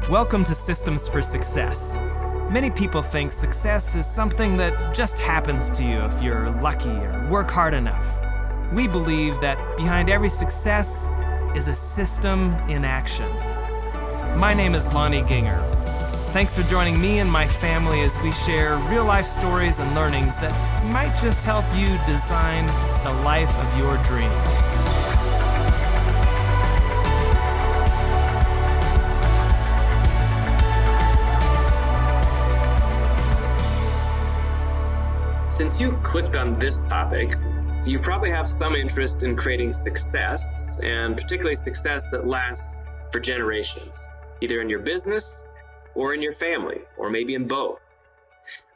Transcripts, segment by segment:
Welcome to Systems for Success. Many people think success is something that just happens to you if you're lucky or work hard enough. We believe that behind every success is a system in action. My name is Lonnie Ginger. Thanks for joining me and my family as we share real-life stories and learnings that might just help you design the life of your dreams. Since you clicked on this topic, you probably have some interest in creating success, and particularly success that lasts for generations, either in your business or in your family, or maybe in both.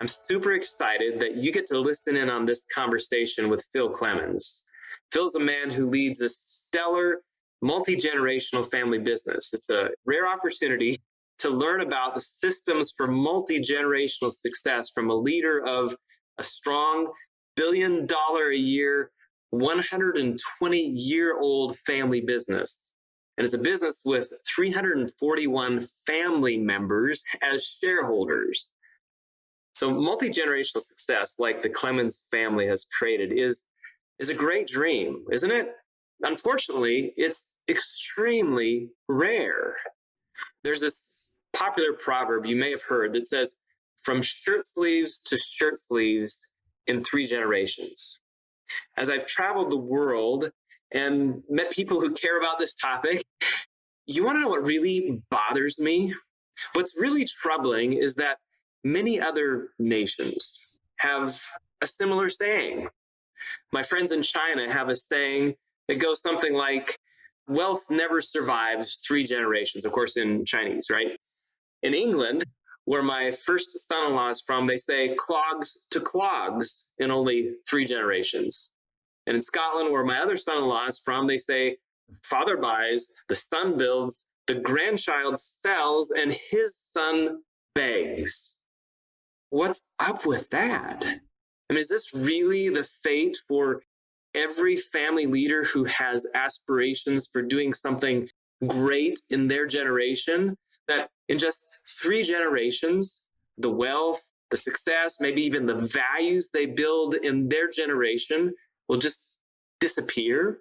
I'm super excited that you get to listen in on this conversation with Phil Clemens. Phil's a man who leads a stellar multi-generational family business. It's a rare opportunity to learn about the systems for multi-generational success from a leader of a strong billion-dollar-a-year, 120-year-old family business. And it's a business with 341 family members as shareholders. So multi-generational success, like the Clemens family has created, is a great dream, isn't it? Unfortunately, it's extremely rare. There's this popular proverb you may have heard that says, from shirt sleeves to shirt sleeves in 3 generations. As I've traveled the world and met people who care about this topic, you want to know what really bothers me? What's really troubling is that many other nations have a similar saying. My friends in China have a saying that goes something like, wealth never survives 3 generations, of course, in Chinese, right? In England, where my first son-in-law is from, they say clogs to clogs in only 3 generations. And in Scotland, where my other son-in-law is from, they say father buys, the son builds, the grandchild sells, and his son begs. What's up with that? I mean, is this really the fate for every family leader who has aspirations for doing something great in their generation? That in just 3 generations, the wealth, the success, maybe even the values they build in their generation will just disappear?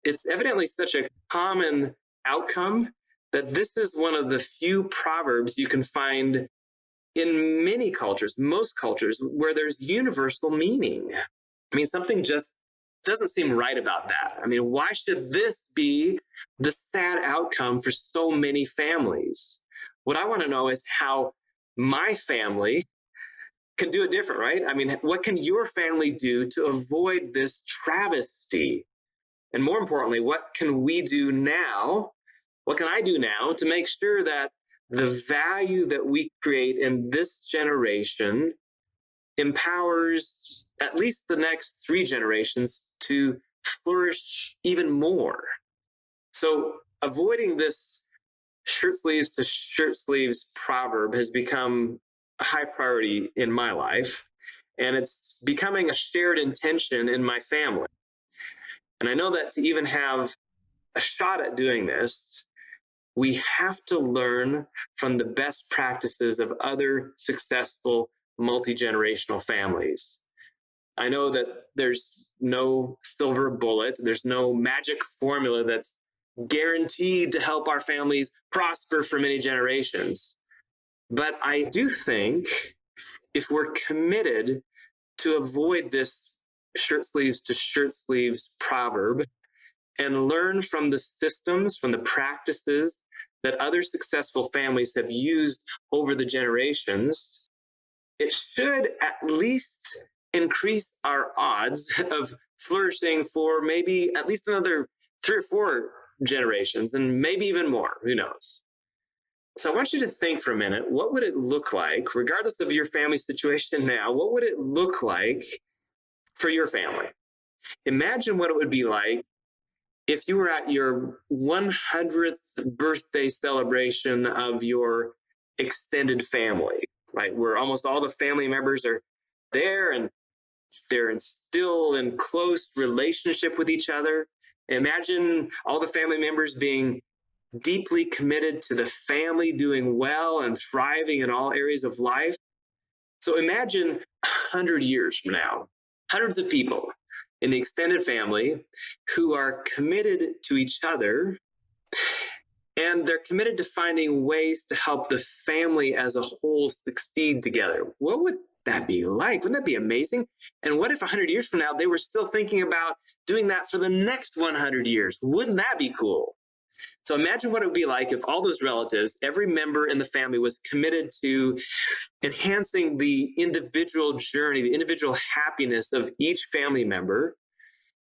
It's evidently such a common outcome that this is one of the few proverbs you can find in many cultures, most cultures, where there's universal meaning. I mean, something just doesn't seem right about that. I mean, why should this be the sad outcome for so many families? What I want to know is how my family can do it different, right? I mean, what can your family do to avoid this travesty? And more importantly, what can we do now? What can I do now to make sure that the value that we create in this generation empowers at least the next 3 generations to flourish even more? So avoiding this shirt sleeves to shirt sleeves proverb has become a high priority in my life, and it's becoming a shared intention in my family. And I know that to even have a shot at doing this, we have to learn from the best practices of other successful multi-generational families. I know that there's no silver bullet, there's no magic formula that's guaranteed to help our families prosper for many generations. But I do think if we're committed to avoid this shirt sleeves to shirt sleeves proverb and learn from the systems, from the practices that other successful families have used over the generations, it should at least increase our odds of flourishing for maybe at least another 3 or 4 generations, and maybe even more, who knows? So I want you to think for a minute, what would it look like, regardless of your family situation now, what would it look like for your family? Imagine what it would be like if you were at your 100th birthday celebration of your extended family, right? Where almost all the family members are there and they're still in close relationship with each other. Imagine all the family members being deeply committed to the family doing well and thriving in all areas of life. So imagine 100 years from now, hundreds of people in the extended family who are committed to each other, and they're committed to finding ways to help the family as a whole succeed together. What would that be like? Wouldn't that be amazing? And what if 100 years from now, they were still thinking about doing that for the next 100 years? Wouldn't that be cool? So imagine what it would be like if all those relatives, every member in the family was committed to enhancing the individual journey, the individual happiness of each family member.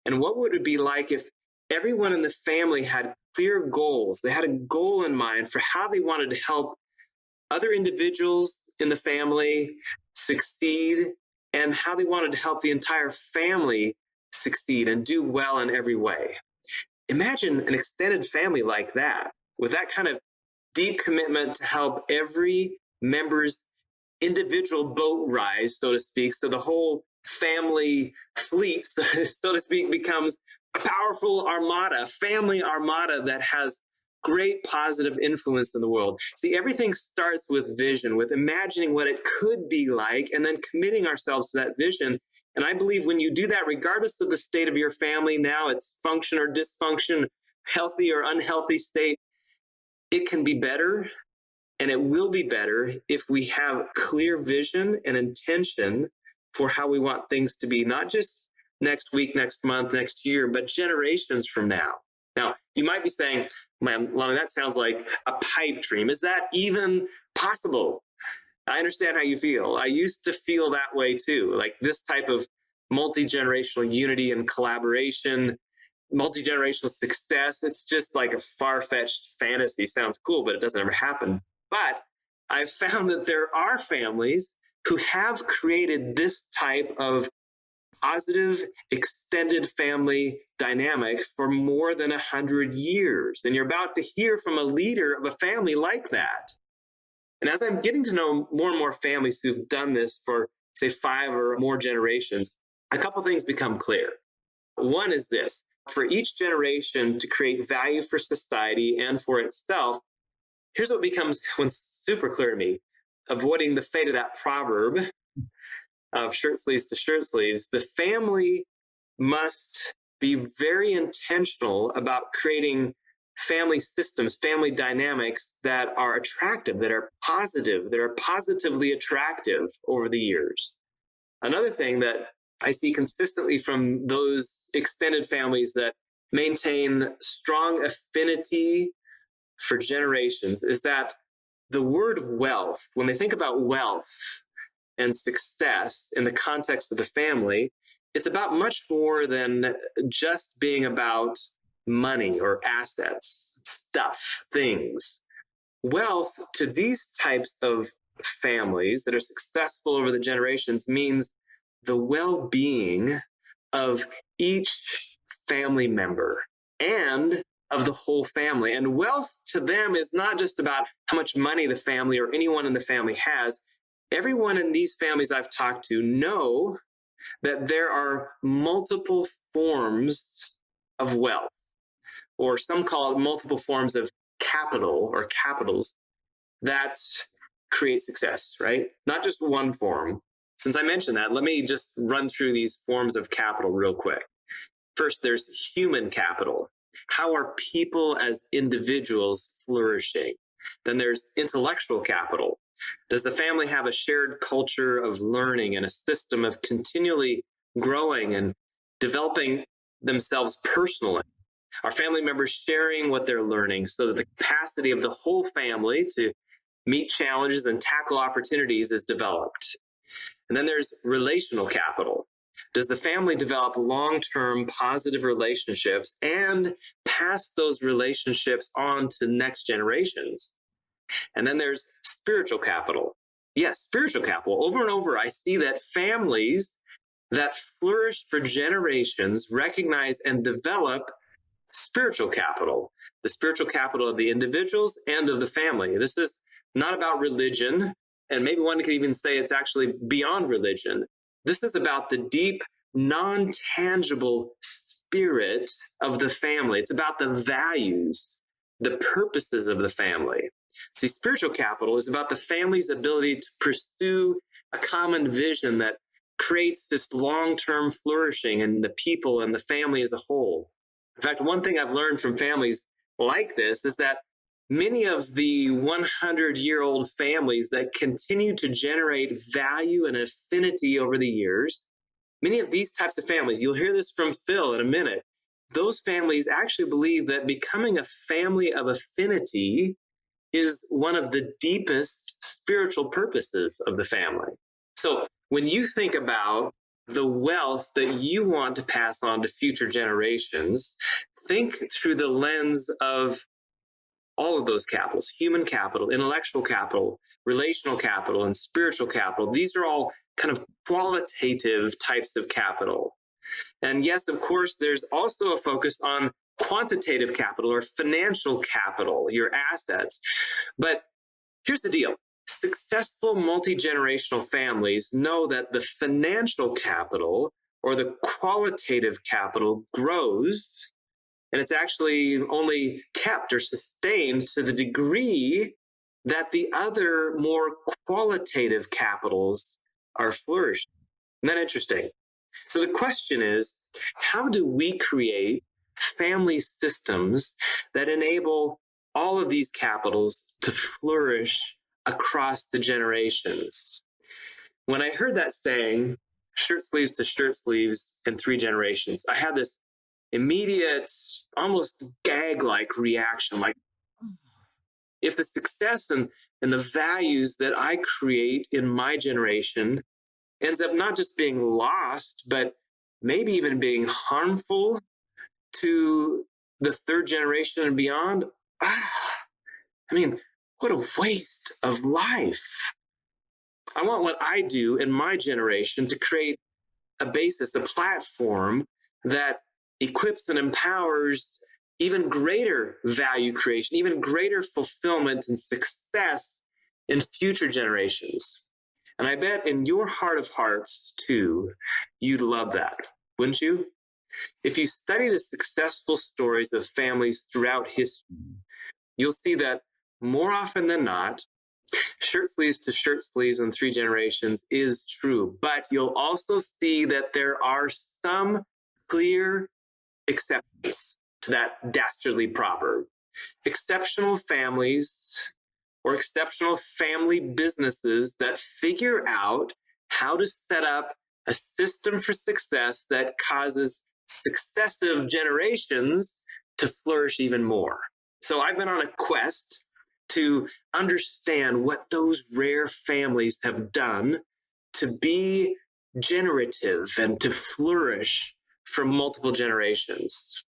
And what would it be like if everyone in the family had clear goals? They had a goal in mind for how they wanted to help other individuals in the family succeed and how they wanted to help the entire family succeed and do well in every way. Imagine an extended family like that, with that kind of deep commitment to help every member's individual boat rise, so to speak. So the whole family fleet, so to speak, becomes a powerful armada, family armada that has great positive influence in the world. See, everything starts with vision, with imagining what it could be like, and then committing ourselves to that vision. And I believe when you do that, regardless of the state of your family now, its function or dysfunction, healthy or unhealthy state, it can be better, and it will be better if we have clear vision and intention for how we want things to be, not just next week, next month, next year, but generations from now. Now, you might be saying, man, Lonnie, that sounds like a pipe dream. Is that even possible? I understand how you feel. I used to feel that way too, like this type of multi-generational unity and collaboration, multi-generational success. It's just like a far-fetched fantasy. Sounds cool, but it doesn't ever happen. But I've found that there are families who have created this type of positive extended family dynamic for more than 100 years. And you're about to hear from a leader of a family like that. And as I'm getting to know more and more families who've done this for, say, 5 or more generations, a couple things become clear. One is this: for each generation to create value for society and for itself, here's what becomes super clear to me. Avoiding the fate of that proverb of shirt sleeves to shirt sleeves, the family must be very intentional about creating family systems, family dynamics that are attractive, that are positive, that are positively attractive over the years. Another thing that I see consistently from those extended families that maintain strong affinity for generations is that the word wealth, when they think about wealth and success in the context of the family, it's about much more than just being about money or assets, stuff, things. Wealth to these types of families that are successful over the generations means the well-being of each family member and of the whole family. And wealth to them is not just about how much money the family or anyone in the family has. Everyone in these families I've talked to know that there are multiple forms of wealth, or some call it multiple forms of capital or capitals that create success, right? Not just one form. Since I mentioned that, let me just run through these forms of capital real quick. First, there's human capital. How are people as individuals flourishing? Then there's intellectual capital. Does the family have a shared culture of learning and a system of continually growing and developing themselves personally? Are family members sharing what they're learning so that the capacity of the whole family to meet challenges and tackle opportunities is developed? And then there's relational capital. Does the family develop long-term positive relationships and pass those relationships on to next generations? And then there's spiritual capital. Yes, spiritual capital. Over and over, I see that families that flourish for generations recognize and develop spiritual capital, the spiritual capital of the individuals and of the family. This is not about religion, and maybe one could even say it's actually beyond religion. This is about the deep, non-tangible spirit of the family. It's about the values the purposes of the family. See, spiritual capital is about the family's ability to pursue a common vision that creates this long-term flourishing in the people and the family as a whole. In fact, one thing I've learned from families like this is that many of the 100-year-old families that continue to generate value and affinity over the years, many of these types of families, you'll hear this from Phil in a minute, those families actually believe that becoming a family of affinity is one of the deepest spiritual purposes of the family. So when you think about the wealth that you want to pass on to future generations, think through the lens of all of those capitals: human capital, intellectual capital, relational capital, and spiritual capital. These are all kind of qualitative types of capital. And yes, of course, there's also a focus on quantitative capital or financial capital, your assets. But here's the deal. Successful multi-generational families know that the financial capital or the qualitative capital grows, and it's actually only kept or sustained to the degree that the other more qualitative capitals are flourishing. Isn't that interesting? So the question is, how do we create family systems that enable all of these capitals to flourish across the generations? When I heard that saying, shirt sleeves to shirt sleeves in 3 generations, I had this immediate, almost gag-like reaction. Like, if the success and the values that I create in my generation ends up not just being lost, but maybe even being harmful to the 3rd generation and beyond, what a waste of life. I want what I do in my generation to create a basis, a platform that equips and empowers even greater value creation, even greater fulfillment and success in future generations. And I bet in your heart of hearts, too, you'd love that, wouldn't you? If you study the successful stories of families throughout history, you'll see that more often than not, shirt sleeves to shirt sleeves in 3 generations is true. But you'll also see that there are some clear exceptions to that dastardly proverb. Exceptional families or exceptional family businesses that figure out how to set up a system for success that causes successive generations to flourish even more. So I've been on a quest to understand what those rare families have done to be generative and to flourish for multiple generations.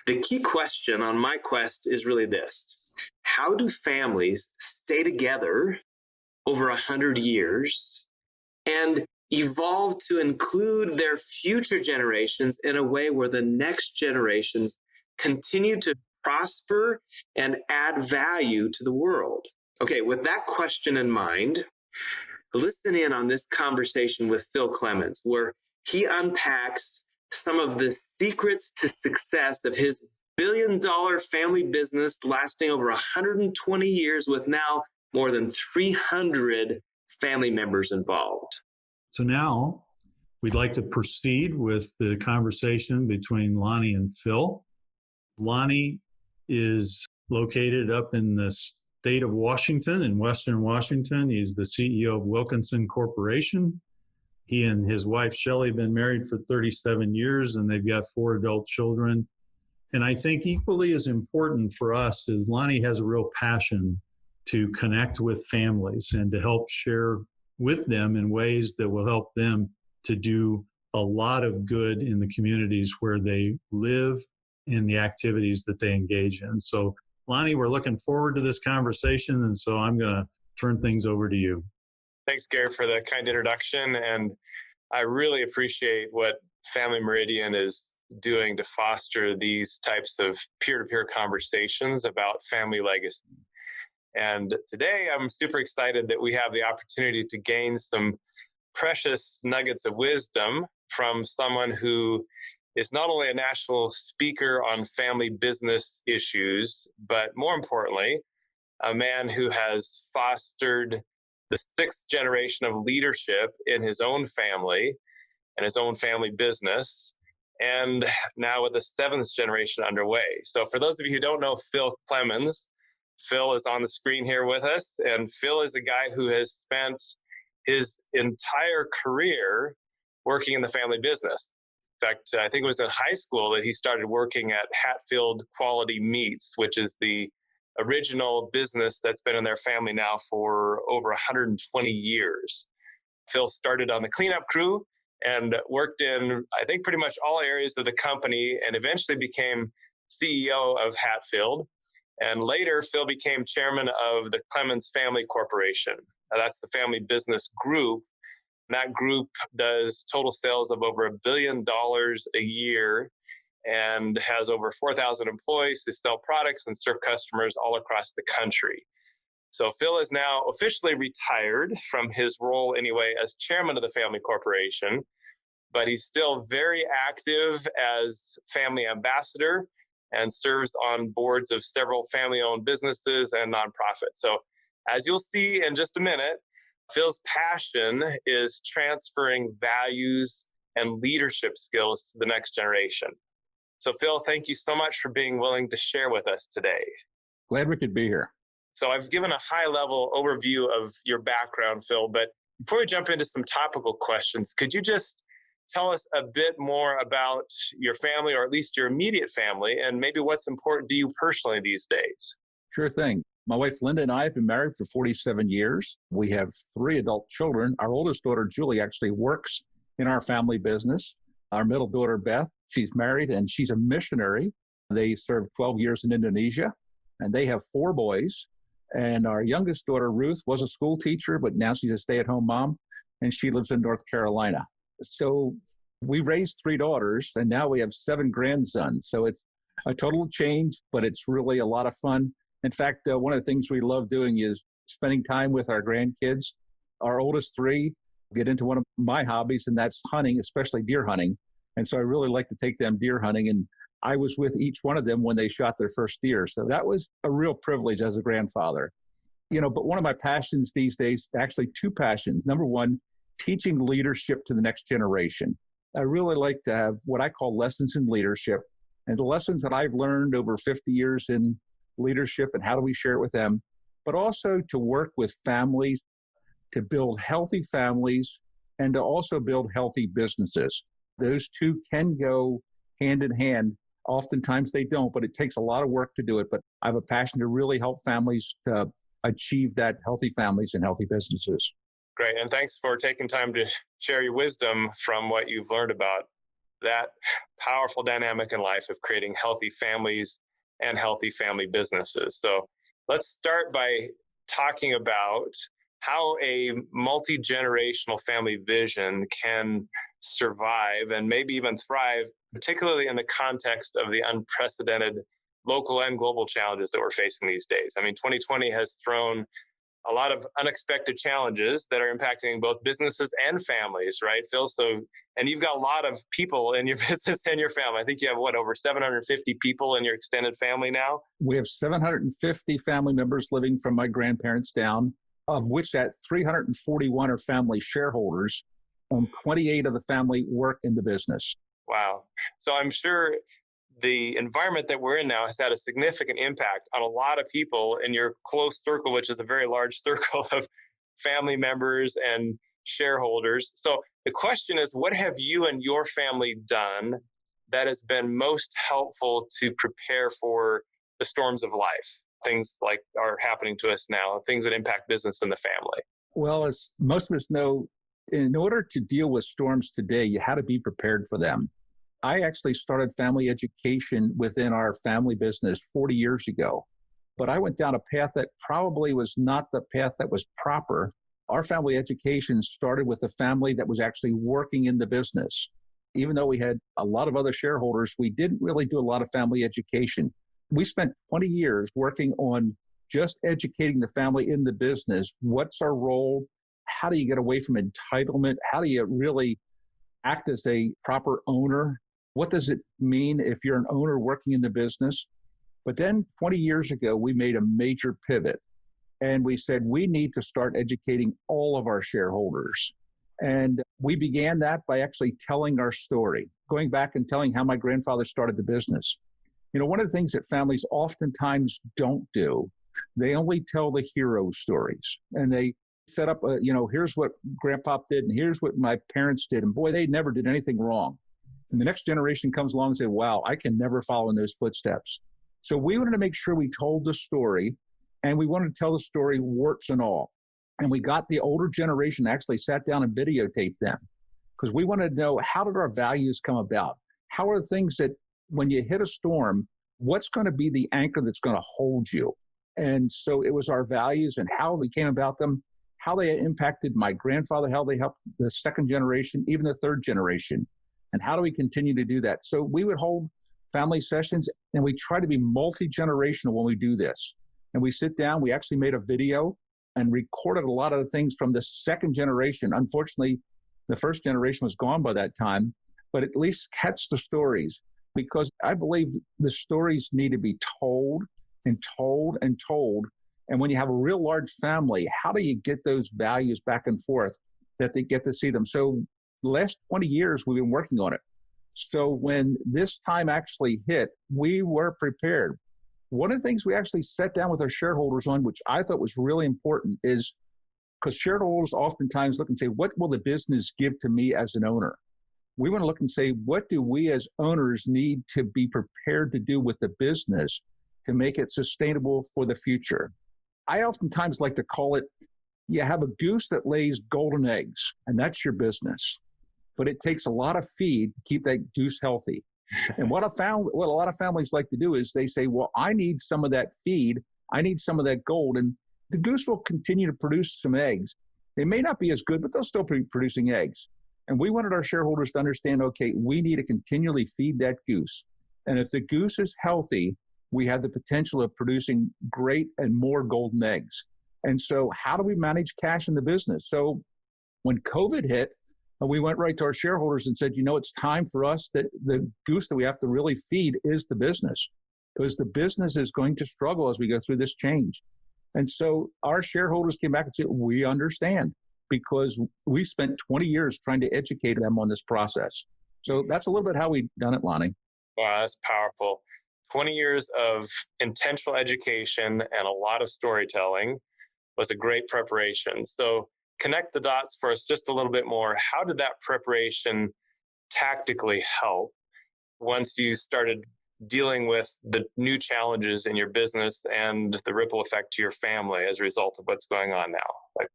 The key question on my quest is really this: how do families stay together over 100 years and evolve to include their future generations in a way where the next generations continue to prosper and add value to the world? Okay, with that question in mind, listen in on this conversation with Phil Clemens, where he unpacks some of the secrets to success of his billion-dollar family business lasting over 120 years with now more than 300 family members involved. So now we'd like to proceed with the conversation between Lonnie and Phil. Lonnie is located up in the state of Washington, in Western Washington. He's the CEO of Wilkinson Corporation. He and his wife, Shelley, have been married for 37 years, and they've got 4 adult children. And I think equally as important for us is Lonnie has a real passion to connect with families and to help share with them in ways that will help them to do a lot of good in the communities where they live and the activities that they engage in. So, Lonnie, we're looking forward to this conversation, and so I'm going to turn things over to you. Thanks, Gary, for the kind introduction. And I really appreciate what Family Meridian is doing to foster these types of peer-to-peer conversations about family legacy. And today I'm super excited that we have the opportunity to gain some precious nuggets of wisdom from someone who is not only a national speaker on family business issues, but more importantly, a man who has fostered the sixth generation of leadership in his own family and his own family business, and now with the seventh generation underway. So for those of you who don't know Phil Clemens, Phil is on the screen here with us, and Phil is a guy who has spent his entire career working in the family business. In fact, I think it was in high school that he started working at Hatfield Quality Meats, which is the original business that's been in their family now for over 120 years. Phil started on the cleanup crew and worked in, I think, pretty much all areas of the company, and eventually became CEO of Hatfield. And later, Phil became chairman of the Clemens Family Corporation. Now, that's the family business group. And that group does total sales of over $1 billion a year and has over 4,000 employees who sell products and serve customers all across the country. So Phil is now officially retired from his role anyway as chairman of the family corporation, but he's still very active as family ambassador and serves on boards of several family-owned businesses and nonprofits. So as you'll see in just a minute, Phil's passion is transferring values and leadership skills to the next generation. So Phil, thank you so much for being willing to share with us today. Glad we could be here. So I've given a high-level overview of your background, Phil, but before we jump into some topical questions, could you just tell us a bit more about your family, or at least your immediate family, and maybe what's important to you personally these days? Sure thing. My wife, Linda, and I have been married for 47 years. We have 3 adult children. Our oldest daughter, Julie, actually works in our family business. Our middle daughter, Beth, she's married and she's a missionary. They served 12 years in Indonesia, and they have 4 boys. And our youngest daughter, Ruth, was a school teacher, but now she's a stay-at-home mom, and she lives in North Carolina. So we raised 3 daughters, and now we have 7 grandsons. So it's a total change, but it's really a lot of fun. In fact, one of the things we love doing is spending time with our grandkids. Our oldest 3 get into one of my hobbies, and that's hunting, especially deer hunting. And so I really like to take them deer hunting, and I was with each one of them when they shot their first deer. So that was a real privilege as a grandfather. But one of my passions these days, actually 2 passions. Number one, teaching leadership to the next generation. I really like to have what I call lessons in leadership, and the lessons that I've learned over 50 years in leadership, and how do we share it with them, but also to work with families to build healthy families and to also build healthy businesses. Those 2 can go hand in hand. Oftentimes they don't, but it takes a lot of work to do it. But I have a passion to really help families to achieve that, healthy families and healthy businesses. Great. And thanks for taking time to share your wisdom from what you've learned about that powerful dynamic in life of creating healthy families and healthy family businesses. So let's start by talking about how a multi-generational family vision can survive and maybe even thrive, particularly in the context of the unprecedented local and global challenges that we're facing these days. I mean, 2020 has thrown a lot of unexpected challenges that are impacting both businesses and families, right, Phil? So, and you've got a lot of people in your business and your family. I think you have, over 750 people in your extended family now? We have 750 family members living from my grandparents down, of which that 341 are family shareholders, and 28 of the family work in the business. Wow. So I'm sure the environment that we're in now has had a significant impact on a lot of people in your close circle, which is a very large circle of family members and shareholders. So the question is, what have you and your family done that has been most helpful to prepare for the storms of life? Things like are happening to us now, things that impact business and the family. Well, as most of us know, in order to deal with storms today, you had to be prepared for them. I actually started family education within our family business 40 years ago, but I went down a path that probably was not the path that was proper. Our family education started with a family that was actually working in the business. Even though we had a lot of other shareholders, we didn't really do a lot of family education. We spent 20 years working on just educating the family in the business. What's our role? How do you get away from entitlement? How do you really act as a proper owner? What does it mean if you're an owner working in the business? But then 20 years ago, we made a major pivot and we said, we need to start educating all of our shareholders. And we began that by actually telling our story, going back and telling how my grandfather started the business. You know, one of the things that families oftentimes don't do, they only tell the hero stories. And they set up, here's what grandpa did and here's what my parents did. And boy, they never did anything wrong. And the next generation comes along and say, wow, I can never follow in those footsteps. So we wanted to make sure we told the story, and we wanted to tell the story warts and all. And we got the older generation actually sat down and videotaped them because we wanted to know, how did our values come about? How are the things that when you hit a storm, what's going to be the anchor that's going to hold you? And so it was our values and how we came about them, how they impacted my grandfather, how they helped the second generation, even the third generation. And how do we continue to do that? So we would hold family sessions, and we try to be multi-generational when we do this. And we sit down, we actually made a video and recorded a lot of the things from the second generation. Unfortunately, the first generation was gone by that time, but at least catch the stories, because I believe the stories need to be told and told and told. And when you have a real large family, how do you get those values back and forth that they get to see them? So the last 20 years, we've been working on it. So when this time actually hit, we were prepared. One of the things we actually sat down with our shareholders on, which I thought was really important, is because shareholders oftentimes look and say, what will the business give to me as an owner? We want to look and say, what do we as owners need to be prepared to do with the business to make it sustainable for the future? I oftentimes like to call it, you have a goose that lays golden eggs, and that's your business. But it takes a lot of feed to keep that goose healthy. And what a lot of families like to do is they say, well, I need some of that feed. I need some of that gold. And the goose will continue to produce some eggs. They may not be as good, but they'll still be producing eggs. And we wanted our shareholders to understand, okay, we need to continually feed that goose. And if the goose is healthy, we have the potential of producing great and more golden eggs. And so how do we manage cash in the business? So when COVID hit, we went right to our shareholders and said, it's time for us that the goose that we have to really feed is the business, because the business is going to struggle as we go through this change. And so our shareholders came back and said, we understand, because we spent 20 years trying to educate them on this process. So that's a little bit how we've done it, Lonnie. Wow, that's powerful. 20 years of intentional education and a lot of storytelling was a great preparation. So connect the dots for us just a little bit more. How did that preparation tactically help once you started dealing with the new challenges in your business and the ripple effect to your family as a result of what's going on now? Like,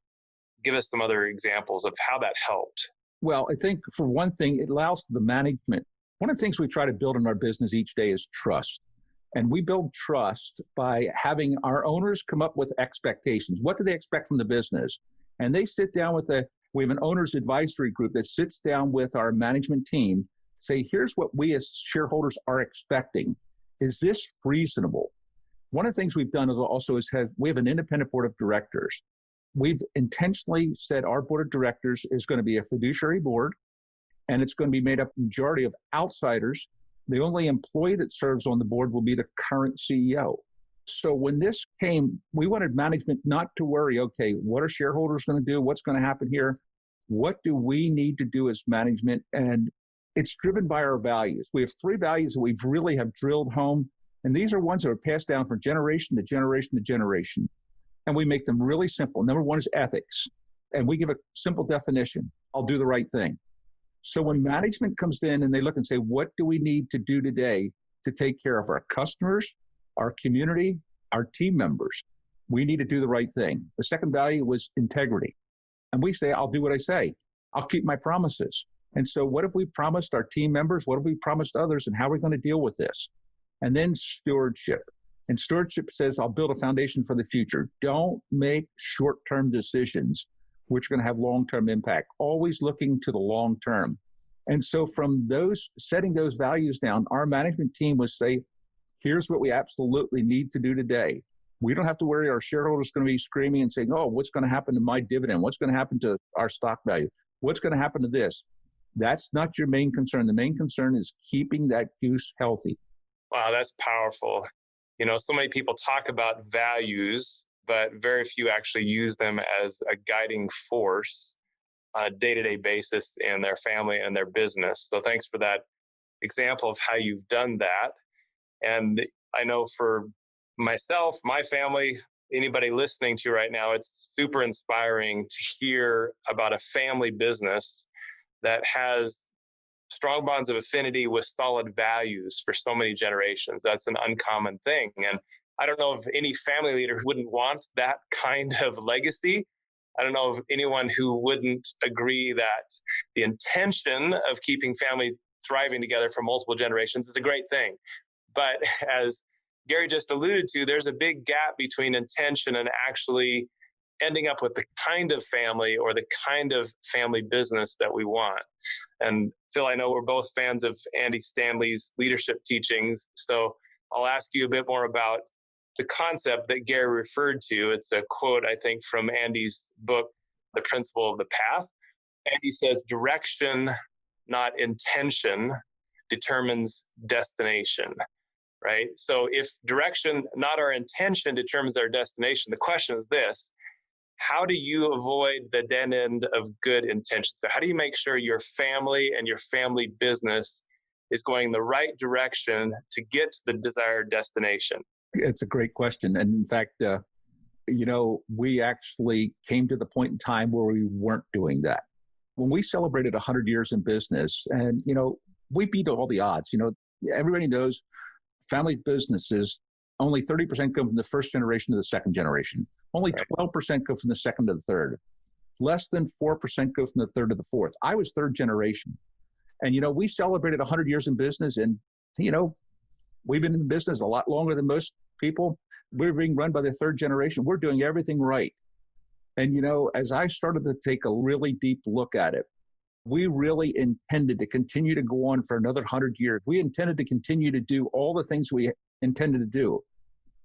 give us some other examples of how that helped. Well, I think for one thing, it allows the management. One of the things we try to build in our business each day is trust. And we build trust by having our owners come up with expectations. What do they expect from the business? And they sit down we have an owner's advisory group that sits down with our management team, say, here's what we as shareholders are expecting. Is this reasonable? One of the things we've done we have an independent board of directors. We've intentionally said our board of directors is going to be a fiduciary board, and it's going to be made up majority of outsiders. The only employee that serves on the board will be the current CEO. So when this came, we wanted management not to worry, okay, what are shareholders going to do? What's going to happen here? What do we need to do as management? And it's driven by our values. We have 3 values that we've really have drilled home. And these are ones that are passed down from generation to generation to generation. And we make them really simple. Number 1 is ethics. And we give a simple definition. I'll do the right thing. So when management comes in and they look and say, what do we need to do today to take care of our customers, our community, our team members? We need to do the right thing. The second value was integrity. And we say, I'll do what I say. I'll keep my promises. And so what have we promised our team members? What have we promised others? And how are we going to deal with this? And then stewardship. And stewardship says, I'll build a foundation for the future. Don't make short-term decisions which are going to have long-term impact. Always looking to the long term. And so from setting those values down, our management team would say, here's what we absolutely need to do today. We don't have to worry our shareholders are going to be screaming and saying, oh, what's going to happen to my dividend? What's going to happen to our stock value? What's going to happen to this? That's not your main concern. The main concern is keeping that goose healthy. Wow, that's powerful. So many people talk about values, but very few actually use them as a guiding force on a day-to-day basis in their family and their business. So thanks for that example of how you've done that. And I know for myself, my family, anybody listening to you right now, it's super inspiring to hear about a family business that has strong bonds of affinity with solid values for so many generations. That's an uncommon thing. And I don't know of any family leader who wouldn't want that kind of legacy. I don't know of anyone who wouldn't agree that the intention of keeping family thriving together for multiple generations is a great thing. But as Gary just alluded to, there's a big gap between intention and actually ending up with the kind of family or the kind of family business that we want. And Phil, I know we're both fans of Andy Stanley's leadership teachings, so I'll ask you a bit more about the concept that Gary referred to. It's a quote, I think, from Andy's book, The Principle of the Path. Andy says, direction, not intention, determines destination, right? So if direction, not our intention, determines our destination, the question is this: how do you avoid the dead end of good intentions? So how do you make sure your family and your family business is going the right direction to get to the desired destination? It's a great question. And in fact, we actually came to the point in time where we weren't doing that. When we celebrated 100 years in business, and, we beat all the odds. Everybody knows family businesses, only 30% come from the first generation to the second generation. Only 12% go from the second to the third. Less than 4% go from the third to the fourth. I was third generation. And, we celebrated 100 years in business, and, we've been in business a lot longer than most people. We're being run by the third generation. We're doing everything right. And, as I started to take a really deep look at it, we really intended to continue to go on for another 100 years. We intended to continue to do all the things we intended to do.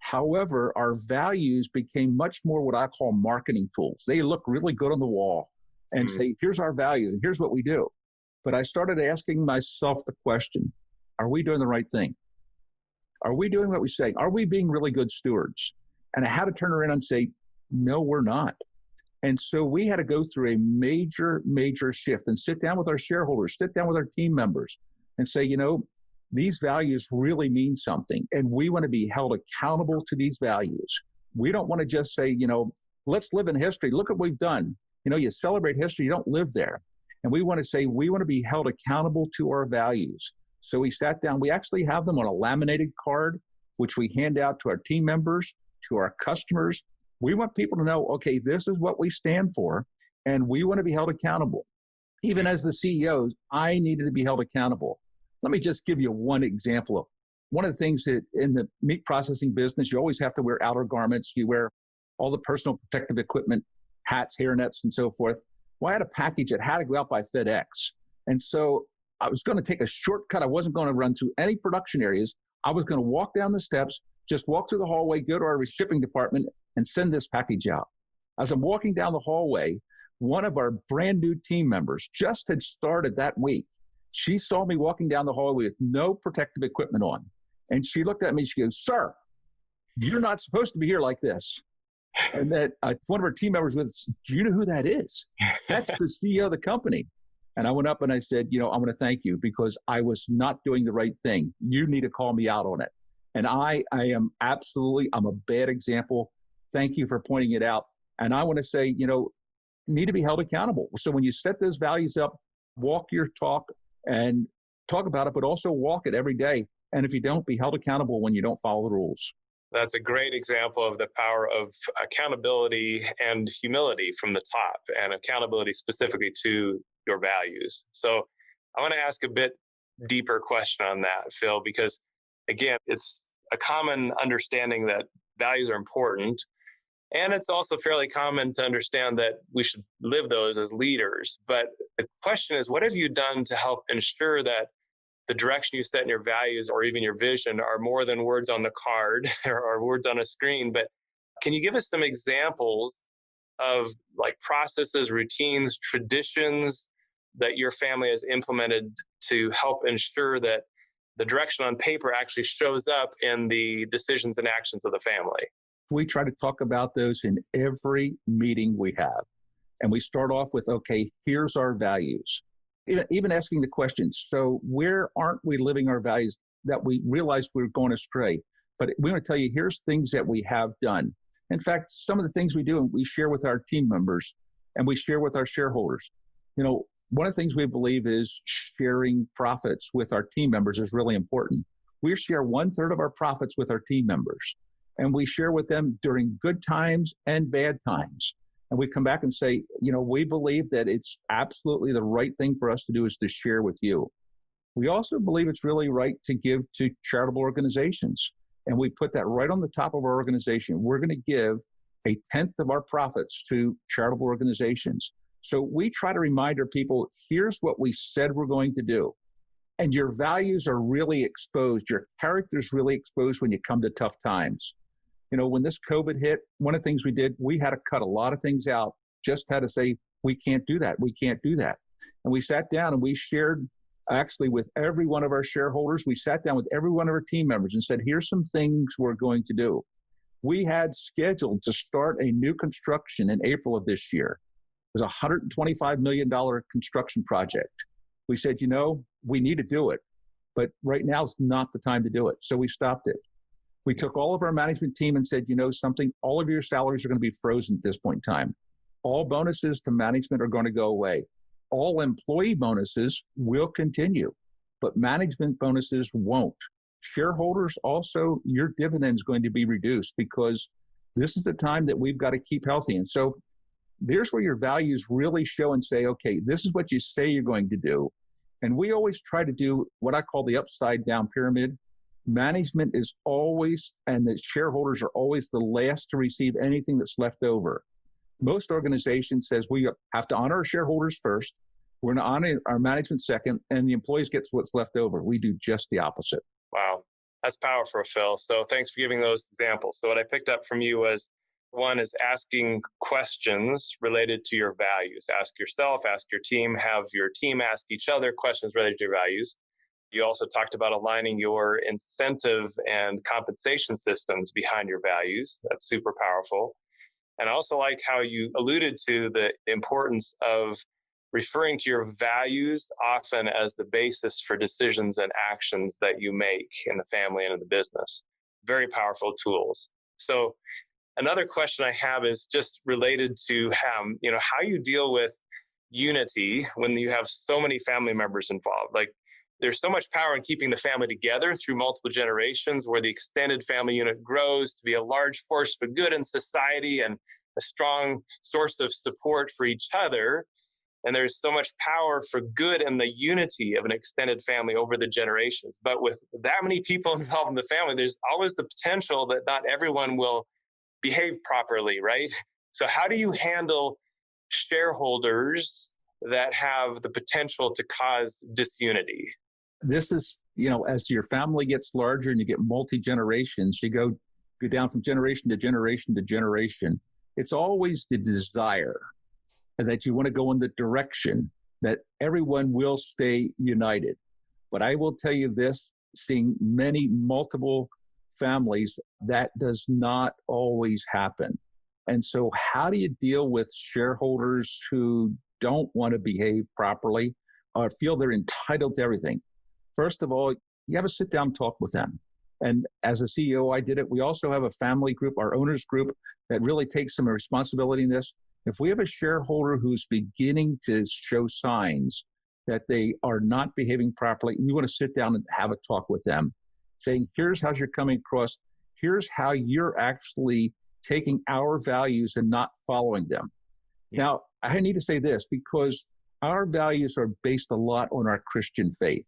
However, our values became much more what I call marketing tools. They look really good on the wall and say, here's our values and here's what we do. But I started asking myself the question, are we doing the right thing? Are we doing what we say? Are we being really good stewards? And I had to turn around and say, no, we're not. And so we had to go through a major, major shift and sit down with our shareholders, sit down with our team members and say, these values really mean something. And we want to be held accountable to these values. We don't want to just say, let's live in history. Look at what we've done. You celebrate history, you don't live there. And we want to say, we want to be held accountable to our values. So we sat down, we actually have them on a laminated card, which we hand out to our team members, to our customers. We want people to know, okay, this is what we stand for, and we want to be held accountable. Even as the CEOs, I needed to be held accountable. Let me just give you one example of one of the things that in the meat processing business, you always have to wear outer garments. You wear all the personal protective equipment, hats, hairnets, and so forth. Well, I had a package that had to go out by FedEx. And so I was going to take a shortcut. I wasn't going to run through any production areas. I was going to walk down the steps, just walk through the hallway, go to our shipping department, and send this package out. As I'm walking down the hallway, one of our brand new team members just had started that week. She saw me walking down the hallway with no protective equipment on. And she looked at me, she goes, "Sir, you're not supposed to be here like this." And that one of our team members was, "Do you know who that is?" "That's the CEO of the company." And I went up and I said, I want to thank you because I was not doing the right thing. You need to call me out on it. And I'm a bad example. Thank you for pointing it out. And I want to say, need to be held accountable. So when you set those values up, walk your talk and talk about it, but also walk it every day. And if you don't, be held accountable when you don't follow the rules. That's a great example of the power of accountability and humility from the top, and accountability specifically to your values. So I want to ask a bit deeper question on that, Phil, because again, it's a common understanding that values are important. And it's also fairly common to understand that we should live those as leaders. But the question is, what have you done to help ensure that the direction you set in your values or even your vision are more than words on the card or words on a screen? But can you give us some examples of like processes, routines, traditions that your family has implemented to help ensure that the direction on paper actually shows up in the decisions and actions of the family? We try to talk about those in every meeting we have. And we start off with, okay, here's our values. Even asking the question, so where aren't we living our values that we realize we're going astray? But we want to tell you, here's things that we have done. In fact, some of the things we do, and we share with our team members and we share with our shareholders. One of the things we believe is sharing profits with our team members is really important. We share 1/3 of our profits with our team members, and we share with them during good times and bad times. And we come back and say, we believe that it's absolutely the right thing for us to do is to share with you. We also believe it's really right to give to charitable organizations. And we put that right on the top of our organization. We're going to give 1/10 of our profits to charitable organizations. So we try to remind our people, here's what we said we're going to do. And your values are really exposed. Your character's really exposed when you come to tough times. When this COVID hit, one of the things we did, we had to cut a lot of things out, just had to say, we can't do that. We can't do that. And we sat down and we shared actually with every one of our shareholders. We sat down with every one of our team members and said, here's some things we're going to do. We had scheduled to start a new construction in April of this year. It was a $125 million construction project. We said, we need to do it, but right now is not the time to do it. So we stopped it. We took all of our management team and said, something, all of your salaries are going to be frozen at this point in time. All bonuses to management are going to go away. All employee bonuses will continue, but management bonuses won't. Shareholders also, your dividend is going to be reduced because this is the time that we've got to keep healthy. And so there's where your values really show and say, okay, this is what you say you're going to do. And we always try to do what I call the upside down pyramid. Management is always, and the shareholders are always the last to receive anything that's left over. Most organizations says we have to honor our shareholders first, we're going to honor our management second, and the employees get what's left over. We do just the opposite. Wow, that's powerful, Phil. So thanks for giving those examples. So what I picked up from you was, one is asking questions related to your values. Ask yourself, ask your team, have your team ask each other questions related to your values. You also talked about aligning your incentive and compensation systems behind your values. That's super powerful. And I also like how you alluded to the importance of referring to your values often as the basis for decisions and actions that you make in the family and in the business. Very powerful tools. So another question I have is just related to how you deal with unity when you have so many family members involved. Like, there's so much power in keeping the family together through multiple generations, where the extended family unit grows to be a large force for good in society and a strong source of support for each other. And there's so much power for good in the unity of an extended family over the generations. But with that many people involved in the family, there's always the potential that not everyone will behave properly, right? So how do you handle shareholders that have the potential to cause disunity? This is, as your family gets larger and you get multi-generations, you go down from generation to generation to generation. It's always the desire that you want to go in the direction that everyone will stay united. But I will tell you this, seeing multiple families, that does not always happen. And so how do you deal with shareholders who don't want to behave properly or feel they're entitled to everything? First of all, you have a sit down talk with them. And as a CEO, I did it. We also have a family group, our owners group, that really takes some responsibility in this. If we have a shareholder who's beginning to show signs that they are not behaving properly, we want to sit down and have a talk with them, saying, here's how you're coming across. Here's how you're actually taking our values and not following them. Now, I need to say this because our values are based a lot on our Christian faith.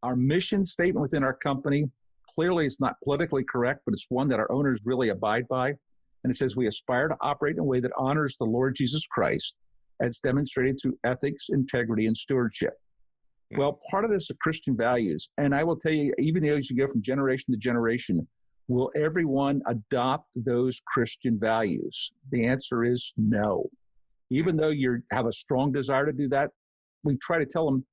Our mission statement within our company, clearly it's not politically correct, but it's one that our owners really abide by. And it says we aspire to operate in a way that honors the Lord Jesus Christ as demonstrated through ethics, integrity, and stewardship. Well, part of this is Christian values. And I will tell you, even as you go from generation to generation, will everyone adopt those Christian values? The answer is no. Even though you have a strong desire to do that, we try to tell them,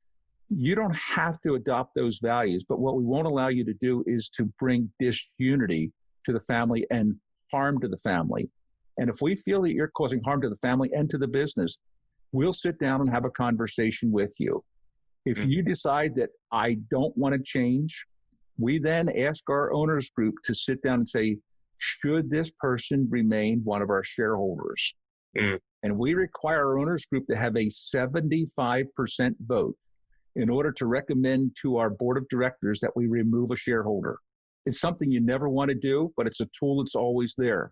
you don't have to adopt those values, but what we won't allow you to do is to bring disunity to the family and harm to the family. And if we feel that you're causing harm to the family and to the business, we'll sit down and have a conversation with you. If you decide that I don't want to change, we then ask our owners group to sit down and say, should this person remain one of our shareholders? And we require our owners group to have a 75% vote in order to recommend to our board of directors that we remove a shareholder. It's something you never want to do, but it's a tool that's always there.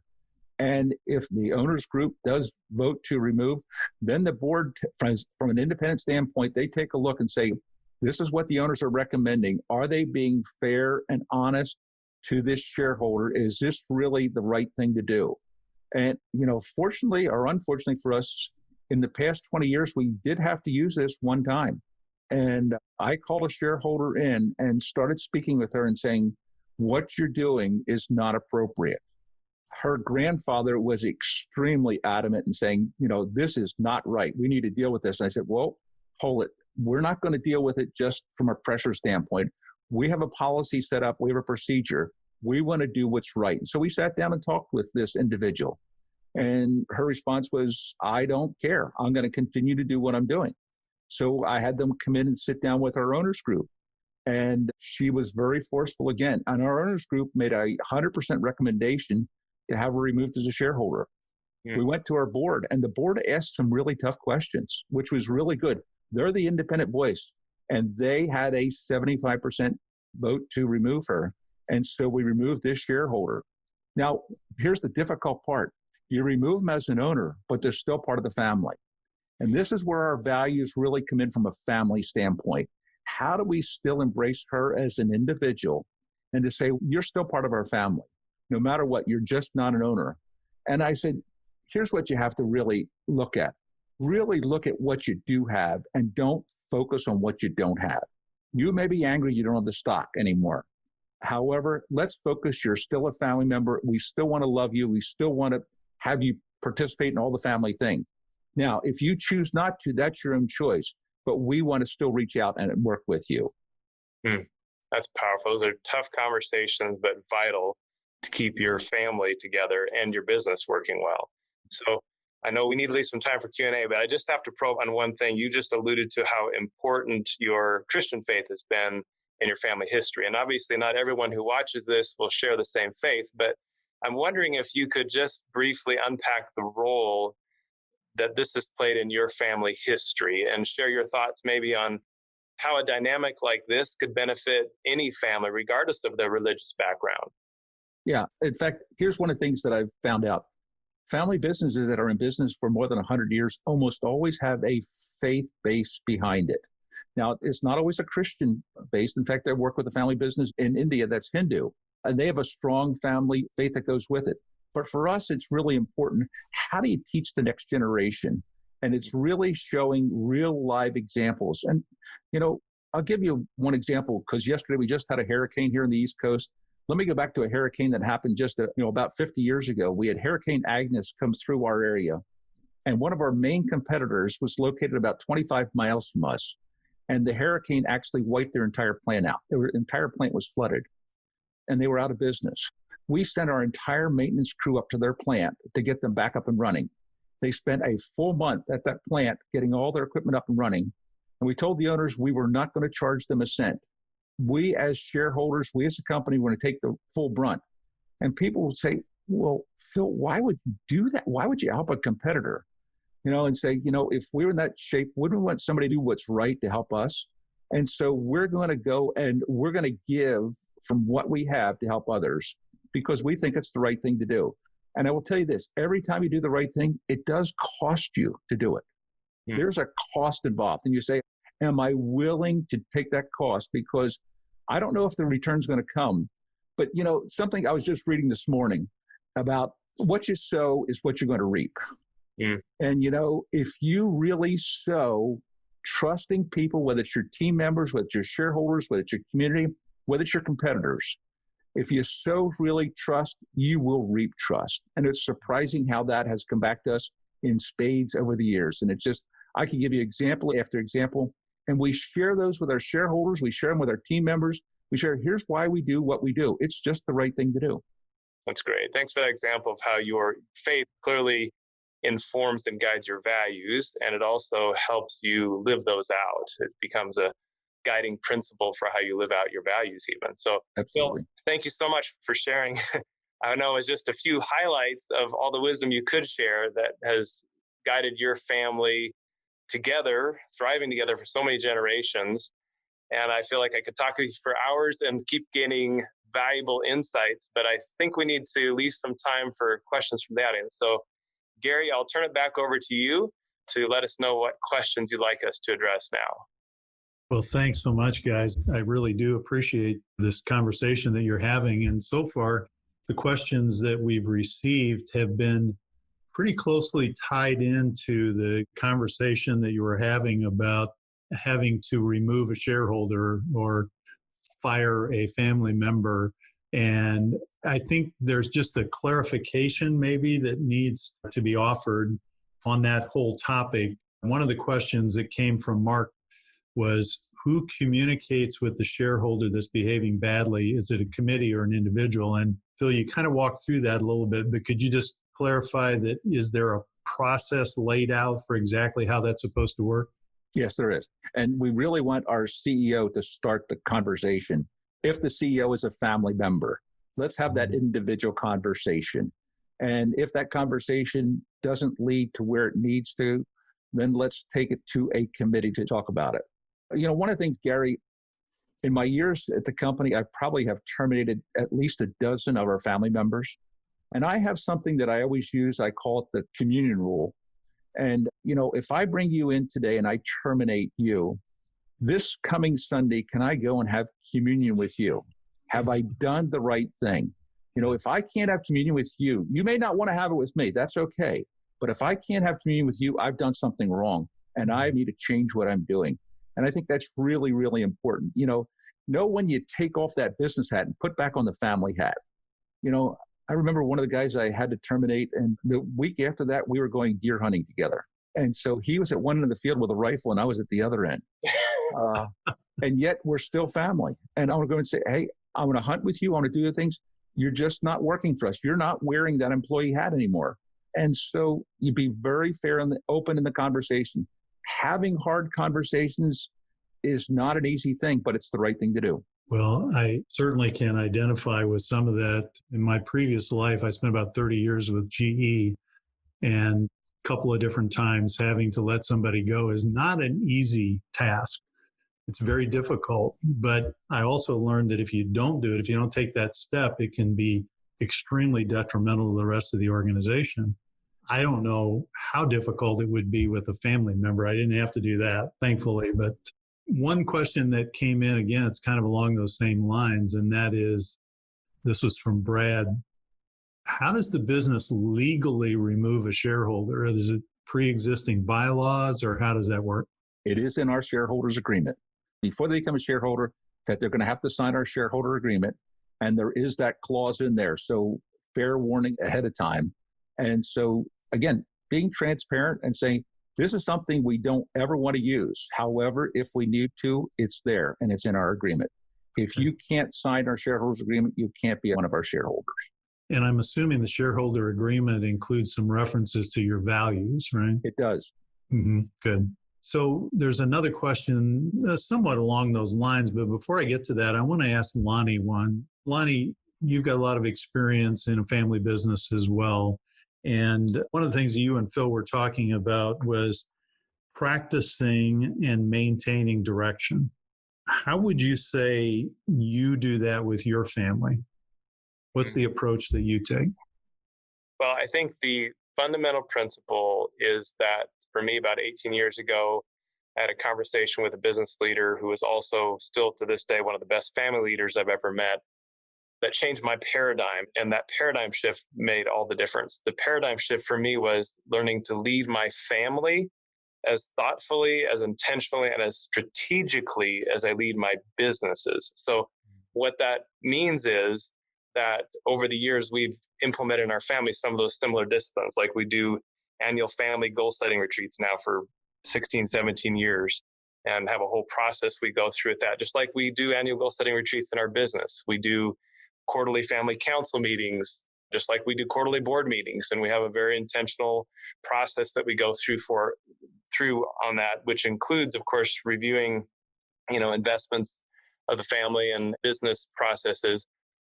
And if the owners group does vote to remove, then the board, from an independent standpoint, they take a look and say, this is what the owners are recommending. Are they being fair and honest to this shareholder? Is this really the right thing to do? And, fortunately or unfortunately for us, in the past 20 years, we did have to use this one time. And I called a shareholder in and started speaking with her and saying, what you're doing is not appropriate. Her grandfather was extremely adamant in saying, this is not right. We need to deal with this. And I said, well, hold it. We're not going to deal with it just from a pressure standpoint. We have a policy set up. We have a procedure. We want to do what's right. And so we sat down and talked with this individual. And her response was, I don't care. I'm going to continue to do what I'm doing. So I had them come in and sit down with our owners group. And she was very forceful again. And our owners group made a 100% recommendation to have her removed as a shareholder. We went to our board, and the board asked some really tough questions, which was really good. They're the independent voice, and they had a 75% vote to remove her. And so we removed this shareholder. Now, here's the difficult part. You remove them as an owner, but they're still part of the family. And this is where our values really come in from a family standpoint. How do we still embrace her as an individual and to say, you're still part of our family? No matter what, you're just not an owner. And I said, here's what you have to really look at. Really look at what you do have and don't focus on what you don't have. You may be angry you don't have the stock anymore. However, let's focus. You're still a family member. We still want to love you. We still want to have you participate in all the family things. Now, if you choose not to, that's your own choice. But we want to still reach out and work with you. That's powerful. Those are tough conversations, but vital to keep your family together and your business working well. So I know we need to leave some time for Q&A, but I just have to probe on one thing. You just alluded to how important your Christian faith has been in your family history. And obviously not everyone who watches this will share the same faith, but I'm wondering if you could just briefly unpack the role that this has played in your family history and share your thoughts maybe on how a dynamic like this could benefit any family, regardless of their religious background. Yeah. In fact, here's one of the things that I've found out. Family businesses that are in business for more than 100 years almost always have a faith base behind it. Now, it's not always a Christian base. In fact, I work with a family business in India that's Hindu, and they have a strong family faith that goes with it. But for us, it's really important. How do you teach the next generation? And it's really showing real live examples. And, I'll give you one example, because yesterday we just had a hurricane here on the East Coast. Let me go back to a hurricane that happened just about 50 years ago. We had Hurricane Agnes come through our area, and one of our main competitors was located about 25 miles from us. And the hurricane actually wiped their entire plant out. Their entire plant was flooded, and they were out of business. We sent our entire maintenance crew up to their plant to get them back up and running. They spent a full month at that plant getting all their equipment up and running. And we told the owners we were not going to charge them a cent. We as shareholders, we as a company, were going to take the full brunt. And people would say, well, Phil, why would you do that? Why would you help a competitor? And say, if we were in that shape, wouldn't we want somebody to do what's right to help us? And so we're going to go and we're going to give from what we have to help others because we think it's the right thing to do. And I will tell you this, every time you do the right thing, it does cost you to do it. There's a cost involved. And you say, am I willing to take that cost? Because I don't know if the return's going to come. But, something I was just reading this morning about what you sow is what you're going to reap. And, if you really sow trusting people, whether it's your team members, whether it's your shareholders, whether it's your community, whether it's your competitors, if you sow really trust, you will reap trust. And it's surprising how that has come back to us in spades over the years. And it's just, I can give you example after example. And we share those with our shareholders. We share them with our team members. We share, here's why we do what we do. It's just the right thing to do. That's great. Thanks for that example of how your faith clearly informs and guides your values, and it also helps you live those out. It becomes a guiding principle for how you live out your values even. So, Absolutely. Phil, thank you so much for sharing. I know it's just a few highlights of all the wisdom you could share that has guided your family together, thriving together for so many generations. And I feel like I could talk with you for hours and keep gaining valuable insights, but I think we need to leave some time for questions from the audience. So, Gary, I'll turn it back over to you to let us know what questions you'd like us to address now. Well, thanks so much, guys. I really do appreciate this conversation that you're having. And so far, the questions that we've received have been pretty closely tied into the conversation that you were having about having to remove a shareholder or fire a family member. And I think there's just a clarification maybe that needs to be offered on that whole topic. One of the questions that came from Mark was, who communicates with the shareholder that's behaving badly? Is it a committee or an individual? And Phil, you kind of walked through that a little bit, but could you just clarify that? Is there a process laid out for exactly how that's supposed to work? Yes, there is. And we really want our CEO to start the conversation. If the CEO is a family member, let's have that individual conversation. And if that conversation doesn't lead to where it needs to, then let's take it to a committee to talk about it. You know, one of the things, Gary, in my years at the company, I probably have terminated at least a dozen of our family members. And I have something that I always use. I call it the communion rule. And, you know, if I bring you in today and I terminate you, this coming Sunday, can I go and have communion with you? Have I done the right thing? You know, if I can't have communion with you, you may not want to have it with me. That's okay. But if I can't have communion with you, I've done something wrong and I need to change what I'm doing. And I think that's really, really important. You know when you take off that business hat and put back on the family hat. You know, I remember one of the guys I had to terminate, and the week after that, we were going deer hunting together. And so he was at one end of the field with a rifle and I was at the other end. And yet we're still family. And I want to go and say, hey, I want to hunt with you. I want to do the things. You're just not working for us. You're not wearing that employee hat anymore. And so you be very fair and open in the conversation. Having hard conversations is not an easy thing, but it's the right thing to do. Well, I certainly can identify with some of that. In my previous life, I spent about 30 years with GE, and a couple of different times having to let somebody go is not an easy task. It's very difficult. But I also learned that if you don't do it, if you don't take that step, it can be extremely detrimental to the rest of the organization. I don't know how difficult it would be with a family member. I didn't have to do that, thankfully. But one question that came in, again, it's kind of along those same lines, and that is, this was from Brad. How does the business legally remove a shareholder? Is it pre-existing bylaws, or how does that work? It is in our shareholders agreement. Before they become a shareholder, that they're going to have to sign our shareholder agreement. And there is that clause in there. So fair warning ahead of time. And so, again, being transparent and saying, this is something we don't ever want to use. However, if we need to, it's there and it's in our agreement. If you can't sign our shareholders agreement, you can't be one of our shareholders. And I'm assuming the shareholder agreement includes some references to your values, right? It does. Mm-hmm. Good. So there's another question somewhat along those lines, but before I get to that, I want to ask Lonnie one. Lonnie, you've got a lot of experience in a family business as well. And one of the things you and Phil were talking about was practicing and maintaining direction. How would you say you do that with your family? What's the approach that you take? Well, I think the fundamental principle is that for me, about 18 years ago, I had a conversation with a business leader who is also still to this day one of the best family leaders I've ever met, that changed my paradigm. And that paradigm shift made all the difference. The paradigm shift for me was learning to lead my family as thoughtfully, as intentionally, and as strategically as I lead my businesses. So what that means is that over the years, we've implemented in our family some of those similar disciplines, like we do annual family goal setting retreats now for 16, 17 years and have a whole process we go through at that. Just like we do annual goal setting retreats in our business. We do quarterly family council meetings, just like we do quarterly board meetings. And we have a very intentional process that we go through on that, which includes, of course, reviewing, investments of the family and business processes,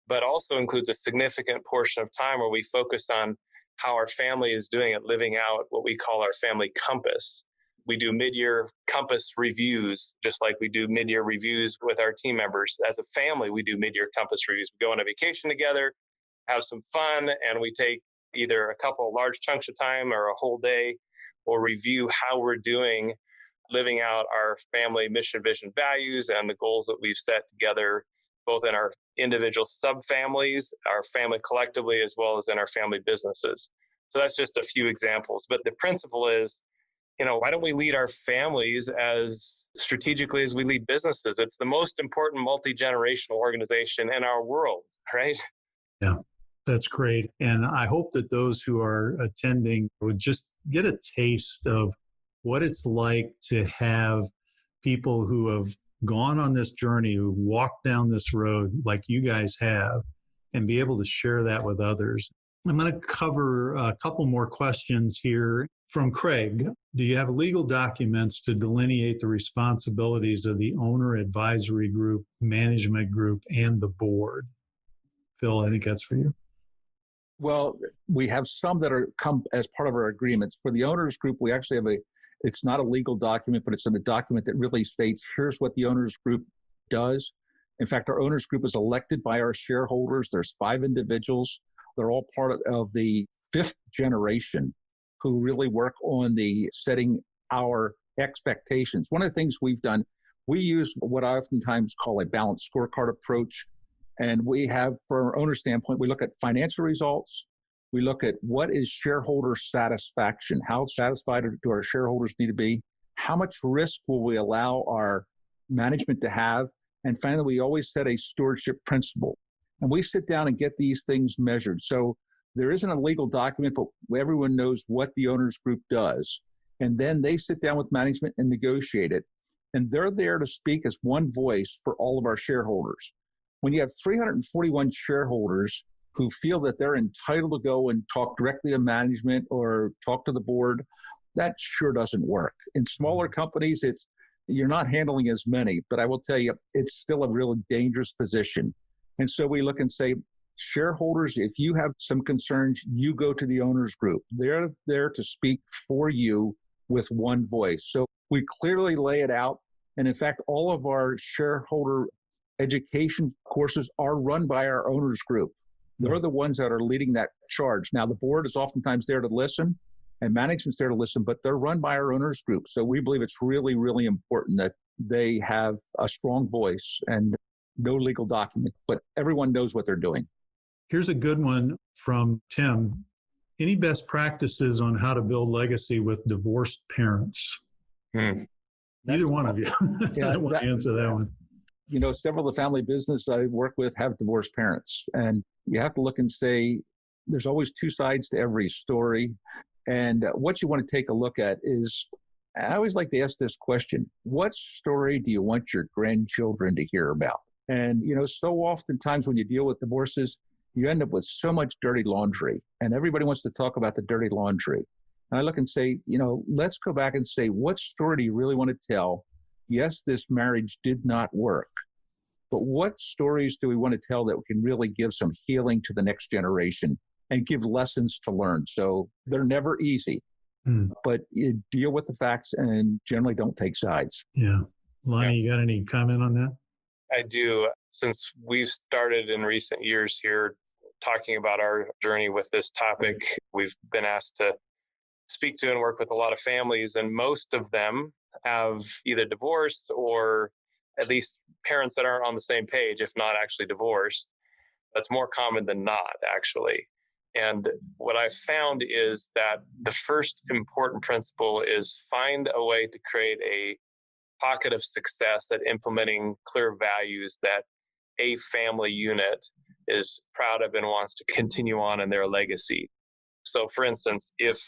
but also includes a significant portion of time where we focus on how our family is doing at living out what we call our family compass. We do mid-year compass reviews, just like we do mid-year reviews with our team members. As a family, we do mid-year compass reviews. We go on a vacation together, have some fun, and we take either a couple of large chunks of time or a whole day. We'll review how we're doing living out our family mission, vision, values, and the goals that we've set together, both in our individual sub-families, our family collectively, as well as in our family businesses. So that's just a few examples. But the principle is, why don't we lead our families as strategically as we lead businesses? It's the most important multi-generational organization in our world, right? Yeah, that's great. And I hope that those who are attending would just get a taste of what it's like to have people who have gone on this journey, who walked down this road like you guys have, and be able to share that with others. I'm going to cover a couple more questions here from Craig. Do you have legal documents to delineate the responsibilities of the owner advisory group, management group, and the board? Phil, I think that's for you. Well, we have some that are come as part of our agreements. For the owners group, we actually have it's not a legal document, but it's a document that really states, here's what the owners group does. In fact, our owners group is elected by our shareholders. There's 5 individuals. They're all part of the 5th generation who really work on the setting our expectations. One of the things we've done, we use what I oftentimes call a balanced scorecard approach. And we have, from our owner standpoint, we look at financial results. We look at what is shareholder satisfaction. How satisfied do our shareholders need to be? How much risk will we allow our management to have? And finally, we always set a stewardship principle. And we sit down and get these things measured. So there isn't a legal document, but everyone knows what the owners group does. And then they sit down with management and negotiate it. And they're there to speak as one voice for all of our shareholders. When you have 341 shareholders who feel that they're entitled to go and talk directly to management or talk to the board, that sure doesn't work. In smaller companies, you're not handling as many, but I will tell you, it's still a really dangerous position. And so we look and say, shareholders, if you have some concerns, you go to the owners group. They're there to speak for you with one voice. So we clearly lay it out. And in fact, all of our shareholder education courses are run by our owners group. They're the ones that are leading that charge. Now, the board is oftentimes there to listen and management's there to listen, but they're run by our owners group. So we believe it's really, really important that they have a strong voice and no legal document, but everyone knows what they're doing. Here's a good one from Tim. Any best practices on how to build legacy with divorced parents? Neither one of you. Yeah, I want to answer that one. Several of the family business I work with have divorced parents. And you have to look and say, there's always 2 sides to every story. And what you want to take a look at is, I always like to ask this question: what story do you want your grandchildren to hear about? And, so oftentimes when you deal with divorces, you end up with so much dirty laundry, and everybody wants to talk about the dirty laundry. And I look and say, let's go back and say, what story do you really want to tell? Yes, this marriage did not work, but what stories do we want to tell that can really give some healing to the next generation and give lessons to learn? So they're never easy, but you deal with the facts and generally don't take sides. Yeah. Lonnie, you got any comment on that? I do. Since we've started in recent years here talking about our journey with this topic, we've been asked to speak to and work with a lot of families, and most of them have either divorced or at least parents that aren't on the same page, if not actually divorced. That's more common than not, actually. And what I've found is that the first important principle is find a way to create a pocket of success at implementing clear values that a family unit is proud of and wants to continue on in their legacy. So for instance, if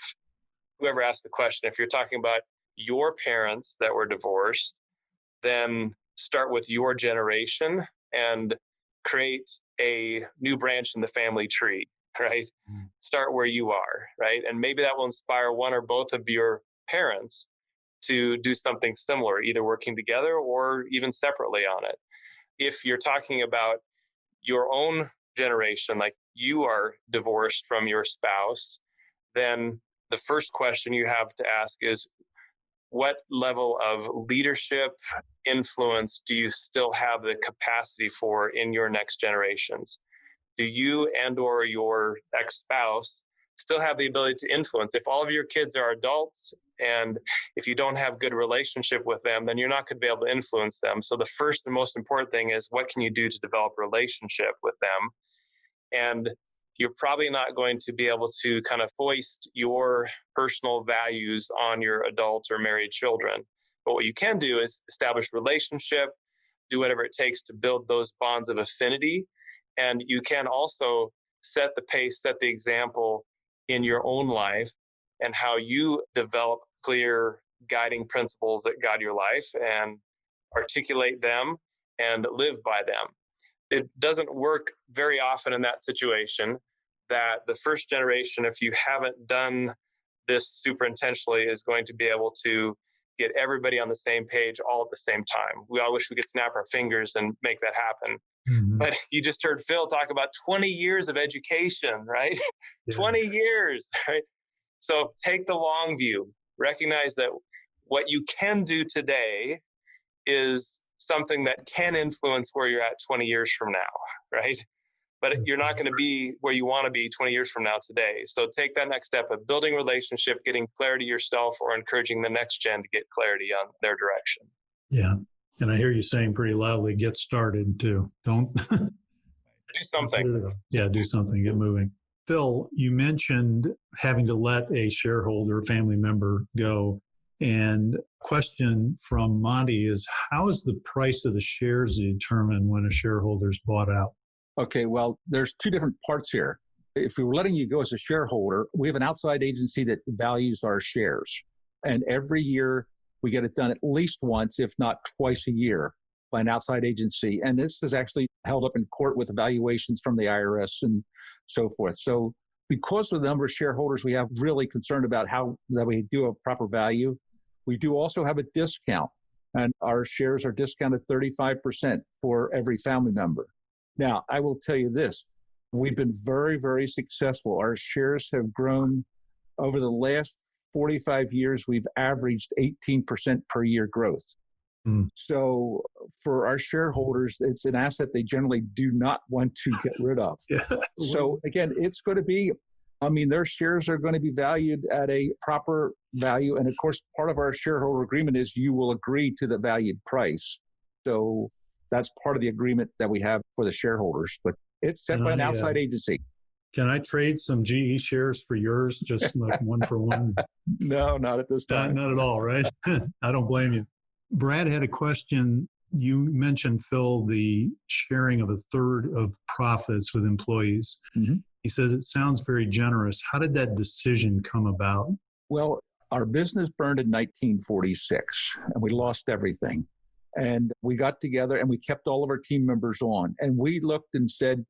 whoever asked the question, if you're talking about your parents that were divorced, then start with your generation and create a new branch in the family tree, right? Start where you are, right? And maybe that will inspire one or both of your parents to do something similar, either working together or even separately on it. If you're talking about your own generation, like you are divorced from your spouse, then the first question you have to ask is, what level of leadership influence do you still have the capacity for in your next generations? Do you and or your ex-spouse still have the ability to influence? If all of your kids are adults and if you don't have good relationship with them, then you're not going to be able to influence them. So the first and most important thing is, what can you do to develop a relationship with them? And you're probably not going to be able to kind of foist your personal values on your adult or married children. But what you can do is establish relationship, do whatever it takes to build those bonds of affinity. And you can also set the pace, set the example in your own life and how you develop clear guiding principles that guide your life and articulate them and live by them. It doesn't work very often in that situation that the first generation, if you haven't done this super intentionally, is going to be able to get everybody on the same page all at the same time. We all wish we could snap our fingers and make that happen. Mm-hmm. But you just heard Phil talk about 20 years of education, right? Yeah. 20 years, right? So take the long view. Recognize that what you can do today is something that can influence where you're at 20 years from now, right? But you're not going to be where you want to be 20 years from now today. So take that next step of building relationship, getting clarity yourself, or encouraging the next gen to get clarity on their direction. Yeah. And I hear you saying pretty loudly, get started too. Don't do something. Yeah, do something, get moving. Phil, you mentioned having to let a shareholder, family member go. And question from Monty is, how is the price of the shares determined when a shareholder is bought out? Okay, well, there's two different parts here. If we were letting you go as a shareholder, we have an outside agency that values our shares. And every year we get it done at least once, if not twice a year, by an outside agency. And this is actually held up in court with evaluations from the IRS and so forth. So because of the number of shareholders we have really concerned about how that we do a proper value, we do also have a discount. And our shares are discounted 35% for every family member. Now, I will tell you this, we've been very, very successful. Our shares have grown over the last 45 years. We've averaged 18% per year growth. So for our shareholders, it's an asset they generally do not want to get rid of. Yeah. So again, it's going to be, their shares are going to be valued at a proper value. And of course, part of our shareholder agreement is you will agree to the valued price. So that's part of the agreement that we have for the shareholders, but it's set by an outside agency. Can I trade some GE shares for yours, just like one for one? No, not at this time. Not at all, right? I don't blame you. Brad had a question. You mentioned, Phil, the sharing of a third of profits with employees. Mm-hmm. He says it sounds very generous. How did that decision come about? Well, our business burned in 1946, and we lost everything. And we got together and we kept all of our team members on. And we looked and said,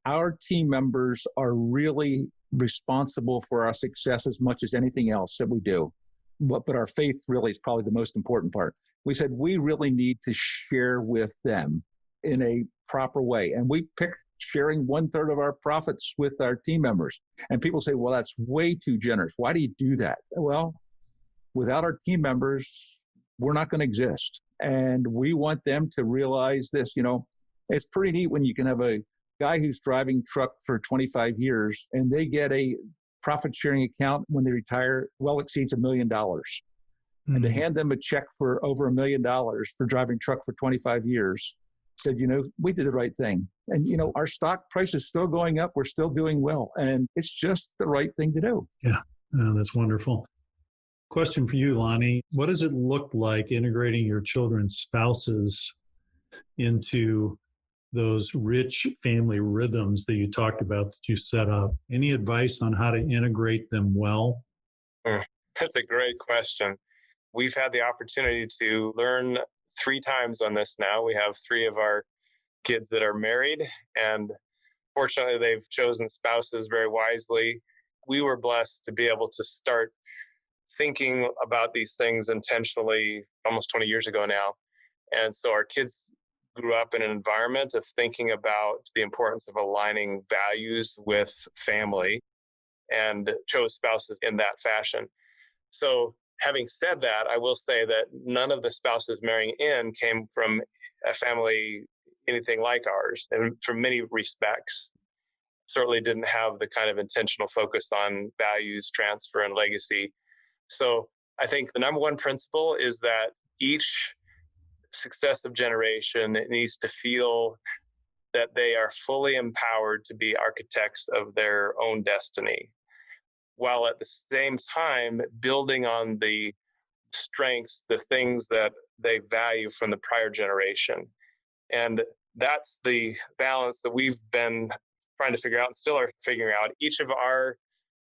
our team members are really responsible for our success as much as anything else that we do. But our faith really is probably the most important part. We said, we really need to share with them in a proper way. And we picked sharing 1/3 of our profits with our team members. And people say, well, that's way too generous. Why do you do that? Well, without our team members, we're not going to exist. And we want them to realize this, it's pretty neat when you can have a guy who's driving truck for 25 years and they get a profit sharing account when they retire, well exceeds $1 million. Mm-hmm. And to hand them a check for over $1 million for driving truck for 25 years, said, we did the right thing. And, our stock price is still going up. We're still doing well. And it's just the right thing to do. Yeah, that's wonderful. Question for you, Lonnie. What does it look like integrating your children's spouses into those rich family rhythms that you talked about that you set up? Any advice on how to integrate them well? That's a great question. we've had the opportunity to learn 3 times on this now. We have 3 of our kids that are married, and fortunately, they've chosen spouses very wisely. We were blessed to be able to start thinking about these things intentionally almost 20 years ago now. And so our kids grew up in an environment of thinking about the importance of aligning values with family and chose spouses in that fashion. So having said that, I will say that none of the spouses marrying in came from a family anything like ours, and from many respects certainly didn't have the kind of intentional focus on values, transfer, and legacy. So I think the number one principle is that each successive generation needs to feel that they are fully empowered to be architects of their own destiny, while at the same time building on the strengths, the things that they value from the prior generation. And that's the balance that we've been trying to figure out and still are figuring out. Each of our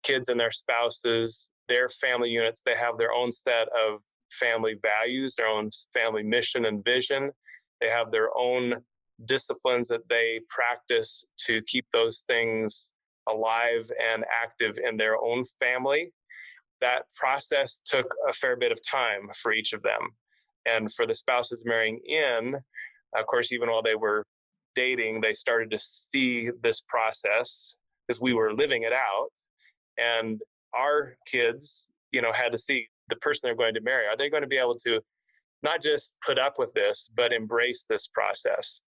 kids and their spouses, their family units, they have their own set of family values, their own family mission and vision. They have their own disciplines that they practice to keep those things alive and active in their own family. That process took a fair bit of time for each of them. And for the spouses marrying in, of course, even while they were dating, they started to see this process because we were living it out. And our kids, had to see the person they're going to marry. Are they going to be able to not just put up with this, but embrace this process?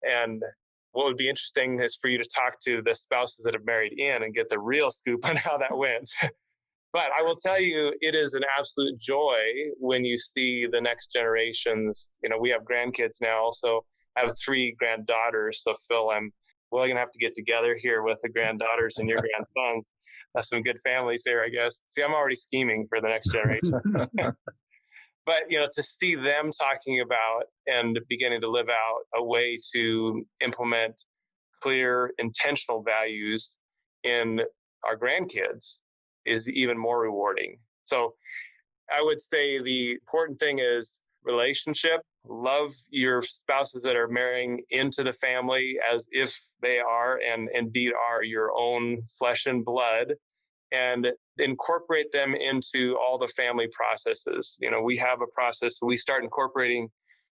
And what would be interesting is for you to talk to the spouses that have married in and get the real scoop on how that went. But I will tell you, it is an absolute joy when you see the next generations. We have grandkids now, so I have 3 granddaughters. So Phil, I'm going to have to get together here with the granddaughters and your grandsons. That's some good families there, I guess. See, I'm already scheming for the next generation. But, to see them talking about and beginning to live out a way to implement clear, intentional values in our grandkids is even more rewarding. So I would say the important thing is relationship. Love your spouses that are marrying into the family as if they are and indeed are your own flesh and blood, and incorporate them into all the family processes. We have a process. We start incorporating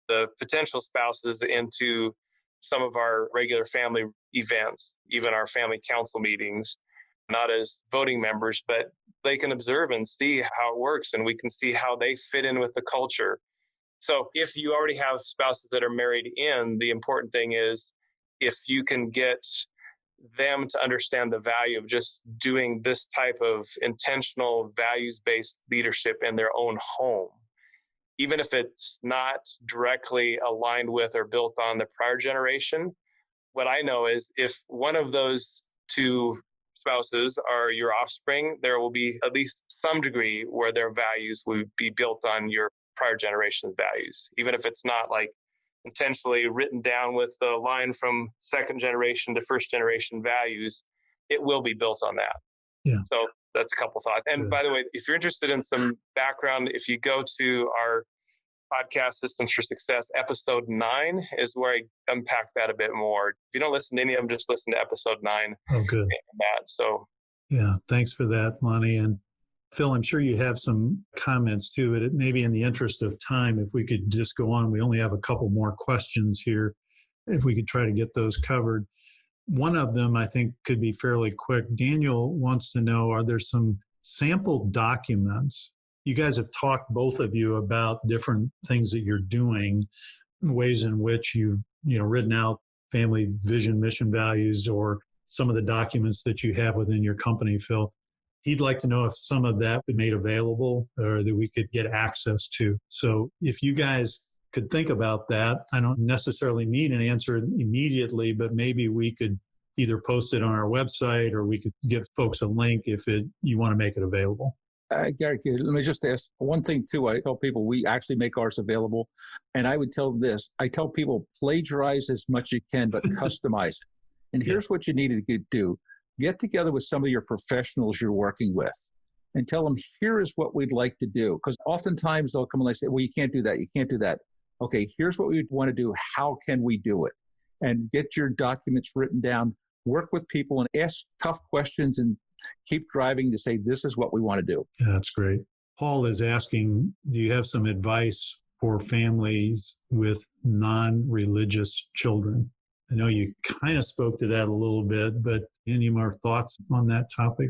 the potential spouses into some of our regular family events, even our family council meetings, not as voting members, but they can observe and see how it works, and we can see how they fit in with the culture. So if you already have spouses that are married in, the important thing is if you can get them to understand the value of just doing this type of intentional values-based leadership in their own home, even if it's not directly aligned with or built on the prior generation. What I know is if one of those 2 spouses are your offspring, there will be at least some degree where their values will be built on your prior generation's values, even if it's not like intentionally written down with the line from second generation to first generation values. It will be built on that. Yeah. So that's a couple thoughts. And by the way, if you're interested in some background, if you go to our podcast, Systems for Success, episode 9 is where I unpack that a bit more. If you don't listen to any of them, just listen to episode 9. Oh, good. So yeah, thanks for that, Lonnie. And Phil, I'm sure you have some comments too, but maybe in the interest of time, if we could just go on, we only have a couple more questions here. If we could try to get those covered. One of them, I think, could be fairly quick. Daniel wants to know, are there some sample documents? You guys have talked, both of you, about different things that you're doing, ways in which you've written out family vision, mission, values, or some of the documents that you have within your company, Phil. He'd like to know if some of that would be made available or that we could get access to. So if you guys could think about that, I don't necessarily need an answer immediately, but maybe we could either post it on our website or we could give folks a link if you want to make it available. Gary, let me just ask one thing too. I tell people we actually make ours available. And I would tell this, I tell people plagiarize as much as you can, but customize it. And here's what you need to do. Get together with some of your professionals you're working with and tell them, here is what we'd like to do. Because oftentimes they'll come and they say, well, you can't do that. You can't do that. Okay, here's what we want to do. How can we do it? And get your documents written down, work with people and ask tough questions and keep driving to say, this is what we want to do. Yeah, that's great. Paul is asking, do you have some advice for families with non-religious children? I know you kind of spoke to that a little bit, but any more thoughts on that topic?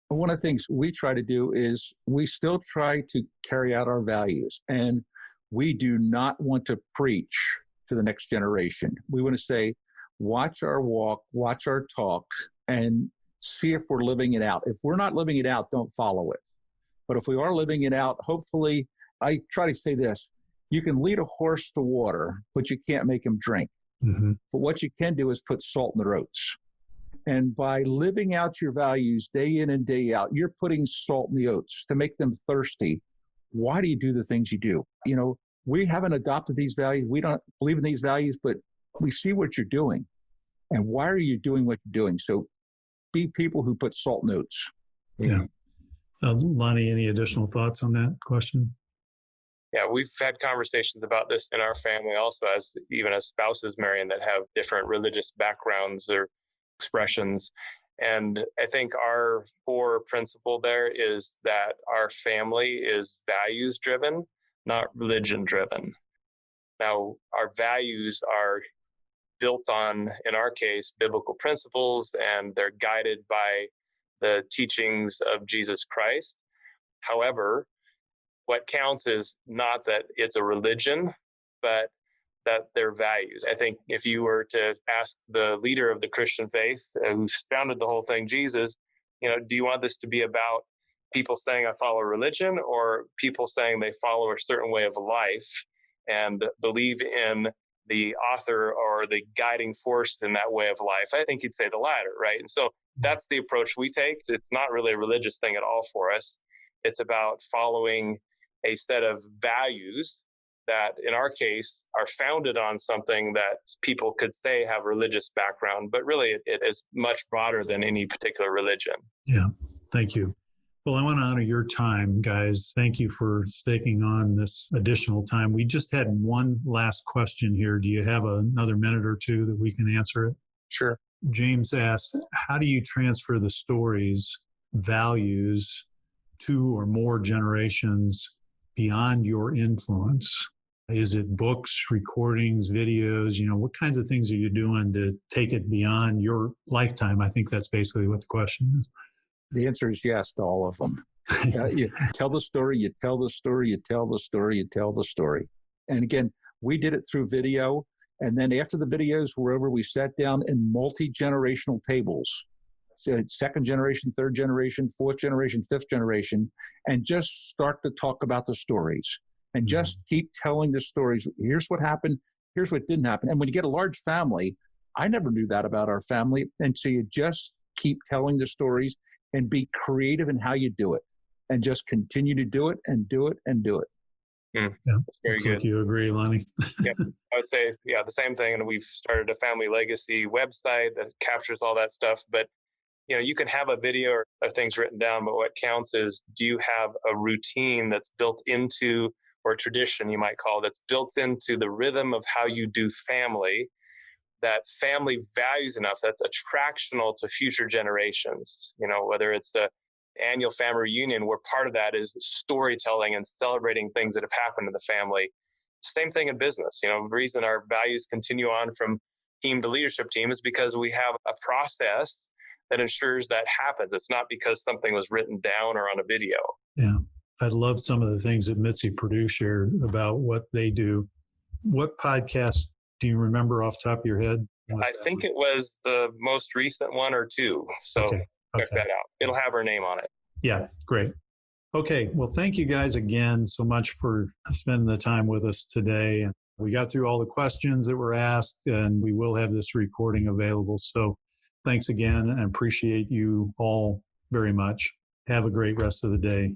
One of the things we try to do is we still try to carry out our values, and we do not want to preach to the next generation. We want to say, watch our walk, watch our talk, and see if we're living it out. If we're not living it out, don't follow it. But if we are living it out, hopefully, I try to say this, you can lead a horse to water, but you can't make him drink. Mm-hmm. But what you can do is put salt in their oats. And by living out your values day in and day out, you're putting salt in the oats to make them thirsty. Why do you do the things you do? You know, we haven't adopted these values. We don't believe in these values, but we see what you're doing. And why are you doing what you're doing? So be people who put salt in oats. Yeah. Lonnie, any additional thoughts on that question? Yeah, we've had conversations about this in our family also, even as spouses, Marion, that have different religious backgrounds or expressions. And I think our core principle there is that our family is values driven, not religion driven. Now, our values are built on, in our case, biblical principles, and they're guided by the teachings of Jesus Christ. However, what counts is not that it's a religion, but that they're values. I think if you were to ask the leader of the Christian faith, who founded the whole thing, Jesus, do you want this to be about people saying I follow religion, or people saying they follow a certain way of life and believe in the author or the guiding force in that way of life? I think he'd say the latter, right? And so that's the approach we take. It's not really a religious thing at all for us. It's about following a set of values that, in our case, are founded on something that people could say have religious background, but really it is much broader than any particular religion. Yeah, thank you. Well, I want to honor your time, guys. Thank you for staking on this additional time. We just had one last question here. Do you have another minute or two that we can answer it? Sure. James asked, how do you transfer the stories, values, 2 or more generations beyond your influence? Is it books, recordings, videos? What kinds of things are you doing to take it beyond your lifetime? I think that's basically what the question is. The answer is yes to all of them. You tell the story, you tell the story, you tell the story, you tell the story. And again, we did it through video. And then after the videos were over, we sat down in multi-generational tables, so second generation, third generation, fourth generation, fifth generation, and just start to talk about the stories and just keep telling the stories. Here's what happened. Here's what didn't happen. And when you get a large family, I never knew that about our family. And so you just keep telling the stories and be creative in how you do it, and just continue to do it and do it and do it. Yeah, that's very good. Like you agree, Lonnie? Yeah, I would say, the same thing. And we've started a family legacy website that captures all that stuff. But, you can have a video or things written down, but what counts is, do you have a routine that's built into, or tradition you might call, that's built into the rhythm of how you do family, that family values enough that's attractional to future generations? Whether it's a annual family reunion where part of that is storytelling and celebrating things that have happened in the family. Same thing in business. The reason our values continue on from team to leadership team is because we have a process that ensures that happens. It's not because something was written down or on a video. Yeah. I love some of the things that Mitzi Purdue shared about what they do. What podcast do you remember off the top of your head? I think it was the most recent one or two. So check that out. It'll have her name on it. Yeah, great. Okay, well, thank you guys again so much for spending the time with us today. We got through all the questions that were asked, and we will have this recording available. So thanks again, and appreciate you all very much. Have a great rest of the day.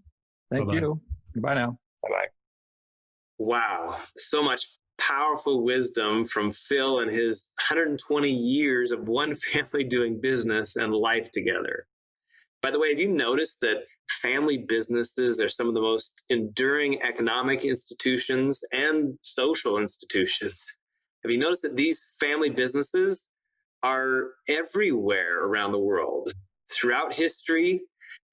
Thank Bye-bye. you. Goodbye now. Bye-bye. Wow, so much powerful wisdom from Phil and his 120 years of one family doing business and life together. By the way, have you noticed that family businesses are some of the most enduring economic institutions and social institutions? Have you noticed that these family businesses are everywhere around the world, throughout history,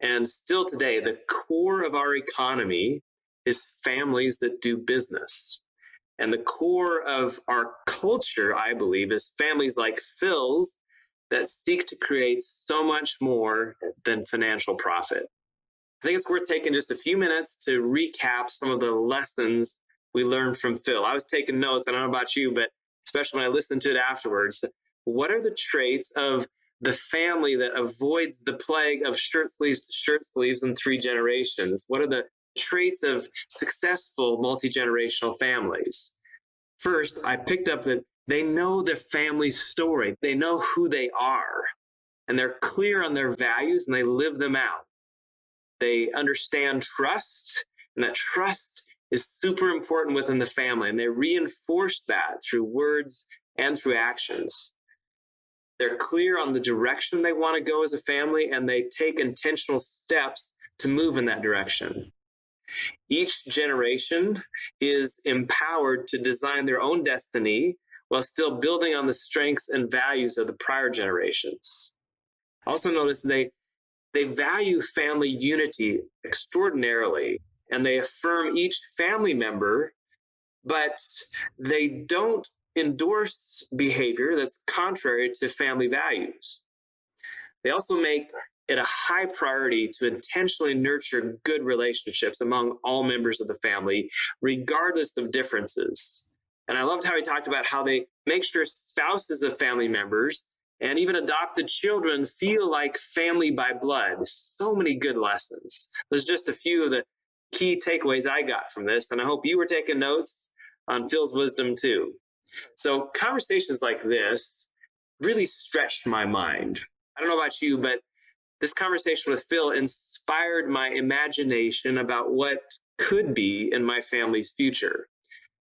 and still today? The core of our economy is families that do business. And the core of our culture, I believe, is families like Phil's that seek to create so much more than financial profit. I think it's worth taking just a few minutes to recap some of the lessons we learned from Phil. I was taking notes. I don't know about you, but especially when I listened to it afterwards, what are the traits of the family that avoids the plague of shirt sleeves to shirt sleeves in 3 generations? What are the traits of successful multi-generational families? First, I picked up that they know their family story. They know who they are, and they're clear on their values, and they live them out. They understand trust, and that trust is super important within the family, and they reinforce that through words and through actions. They're clear on the direction they want to go as a family, and they take intentional steps to move in that direction. Each generation is empowered to design their own destiny while still building on the strengths and values of the prior generations. Also notice they value family unity extraordinarily, and they affirm each family member, but they don't endorse behavior that's contrary to family values. They also make it a high priority to intentionally nurture good relationships among all members of the family, regardless of differences. And I loved how he talked about how they make sure spouses of family members and even adopted children feel like family by blood. So many good lessons. There's just a few of the key takeaways I got from this, and I hope you were taking notes on Phil's wisdom too. So conversations like this really stretched my mind. I don't know about you, but this conversation with Phil inspired my imagination about what could be in my family's future.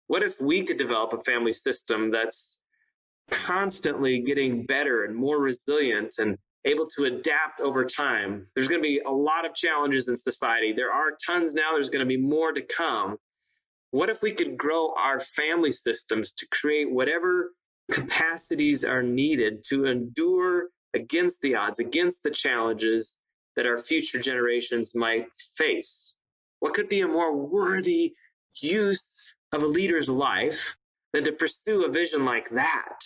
What if we could develop a family system that's constantly getting better and more resilient and able to adapt over time? There's going to be a lot of challenges in society. There are tons now. There's going to be more to come. What if we could grow our family systems to create whatever capacities are needed to endure against the odds, against the challenges that our future generations might face? What could be a more worthy use of a leader's life than to pursue a vision like that?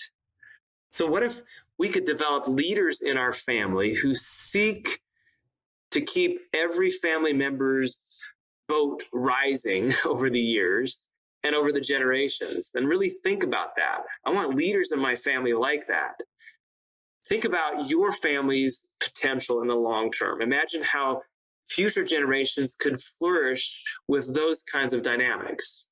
So what if we could develop leaders in our family who seek to keep every family member's boat rising over the years and over the generations? And really think about that. I want leaders in my family like that. Think about your family's potential in the long term. Imagine how future generations could flourish with those kinds of dynamics.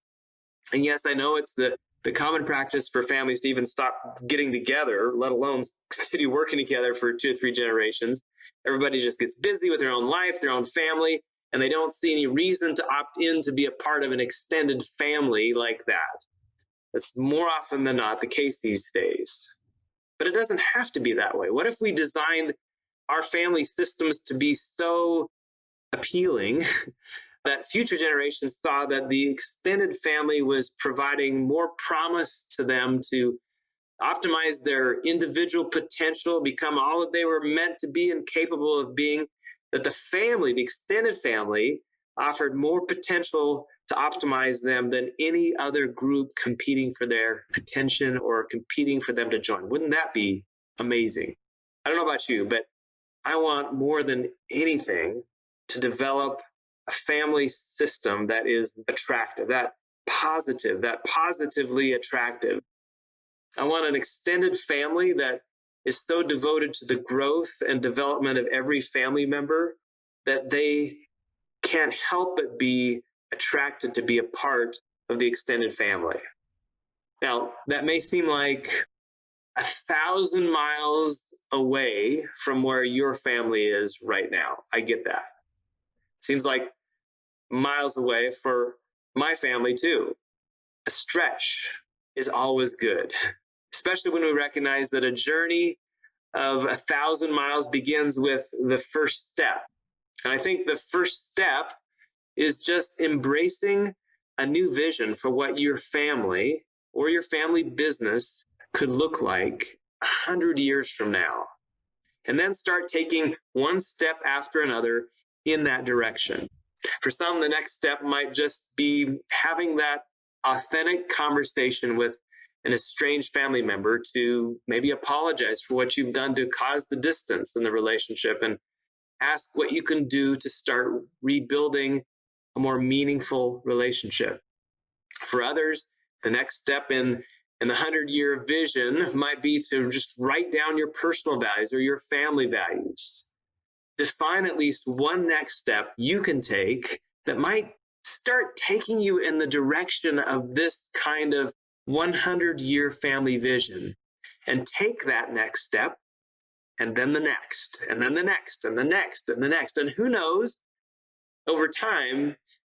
And yes, I know it's the common practice for families to even stop getting together, let alone continue working together for 2 or 3 generations. Everybody just gets busy with their own life, their own family, and they don't see any reason to opt in to be a part of an extended family like that. That's more often than not the case these days. But it doesn't have to be that way. What if we designed our family systems to be so appealing that future generations saw that the extended family was providing more promise to them to optimize their individual potential, become all that they were meant to be and capable of being, that the family, the extended family, offered more potential to optimize them than any other group competing for their attention or competing for them to join? Wouldn't that be amazing? I don't know about you, but I want more than anything to develop a family system that is attractive, that positively attractive. I want an extended family that is so devoted to the growth and development of every family member that they can't help but be attracted to be a part of the extended family. Now, that may seem like 1,000 miles away from where your family is right now. I get that. Seems like miles away for my family too. A stretch is always good, especially when we recognize that a journey of 1,000 miles begins with the first step. And I think the first step is just embracing a new vision for what your family or your family business could look like 100 years from now. And then start taking one step after another in that direction. For some, the next step might just be having that authentic conversation with an estranged family member to maybe apologize for what you've done to cause the distance in the relationship and ask what you can do to start rebuilding a more meaningful relationship. For others, the next step in the 100-year vision might be to just write down your personal values or your family values. Define at least one next step you can take that might start taking you in the direction of this kind of 100-year family vision. And take that next step, and then the next, and then the next, and the next, and the next. And who knows, over time,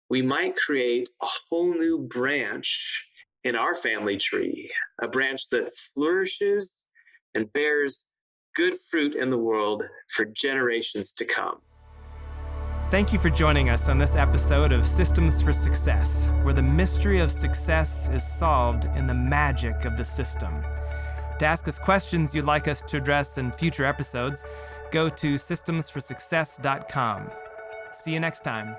we might create a whole new branch in our family tree, a branch that flourishes and bears good fruit in the world for generations to come. Thank you for joining us on this episode of Systems for Success, where the mystery of success is solved in the magic of the system. To ask us questions you'd like us to address in future episodes, go to systemsforsuccess.com. See you next time.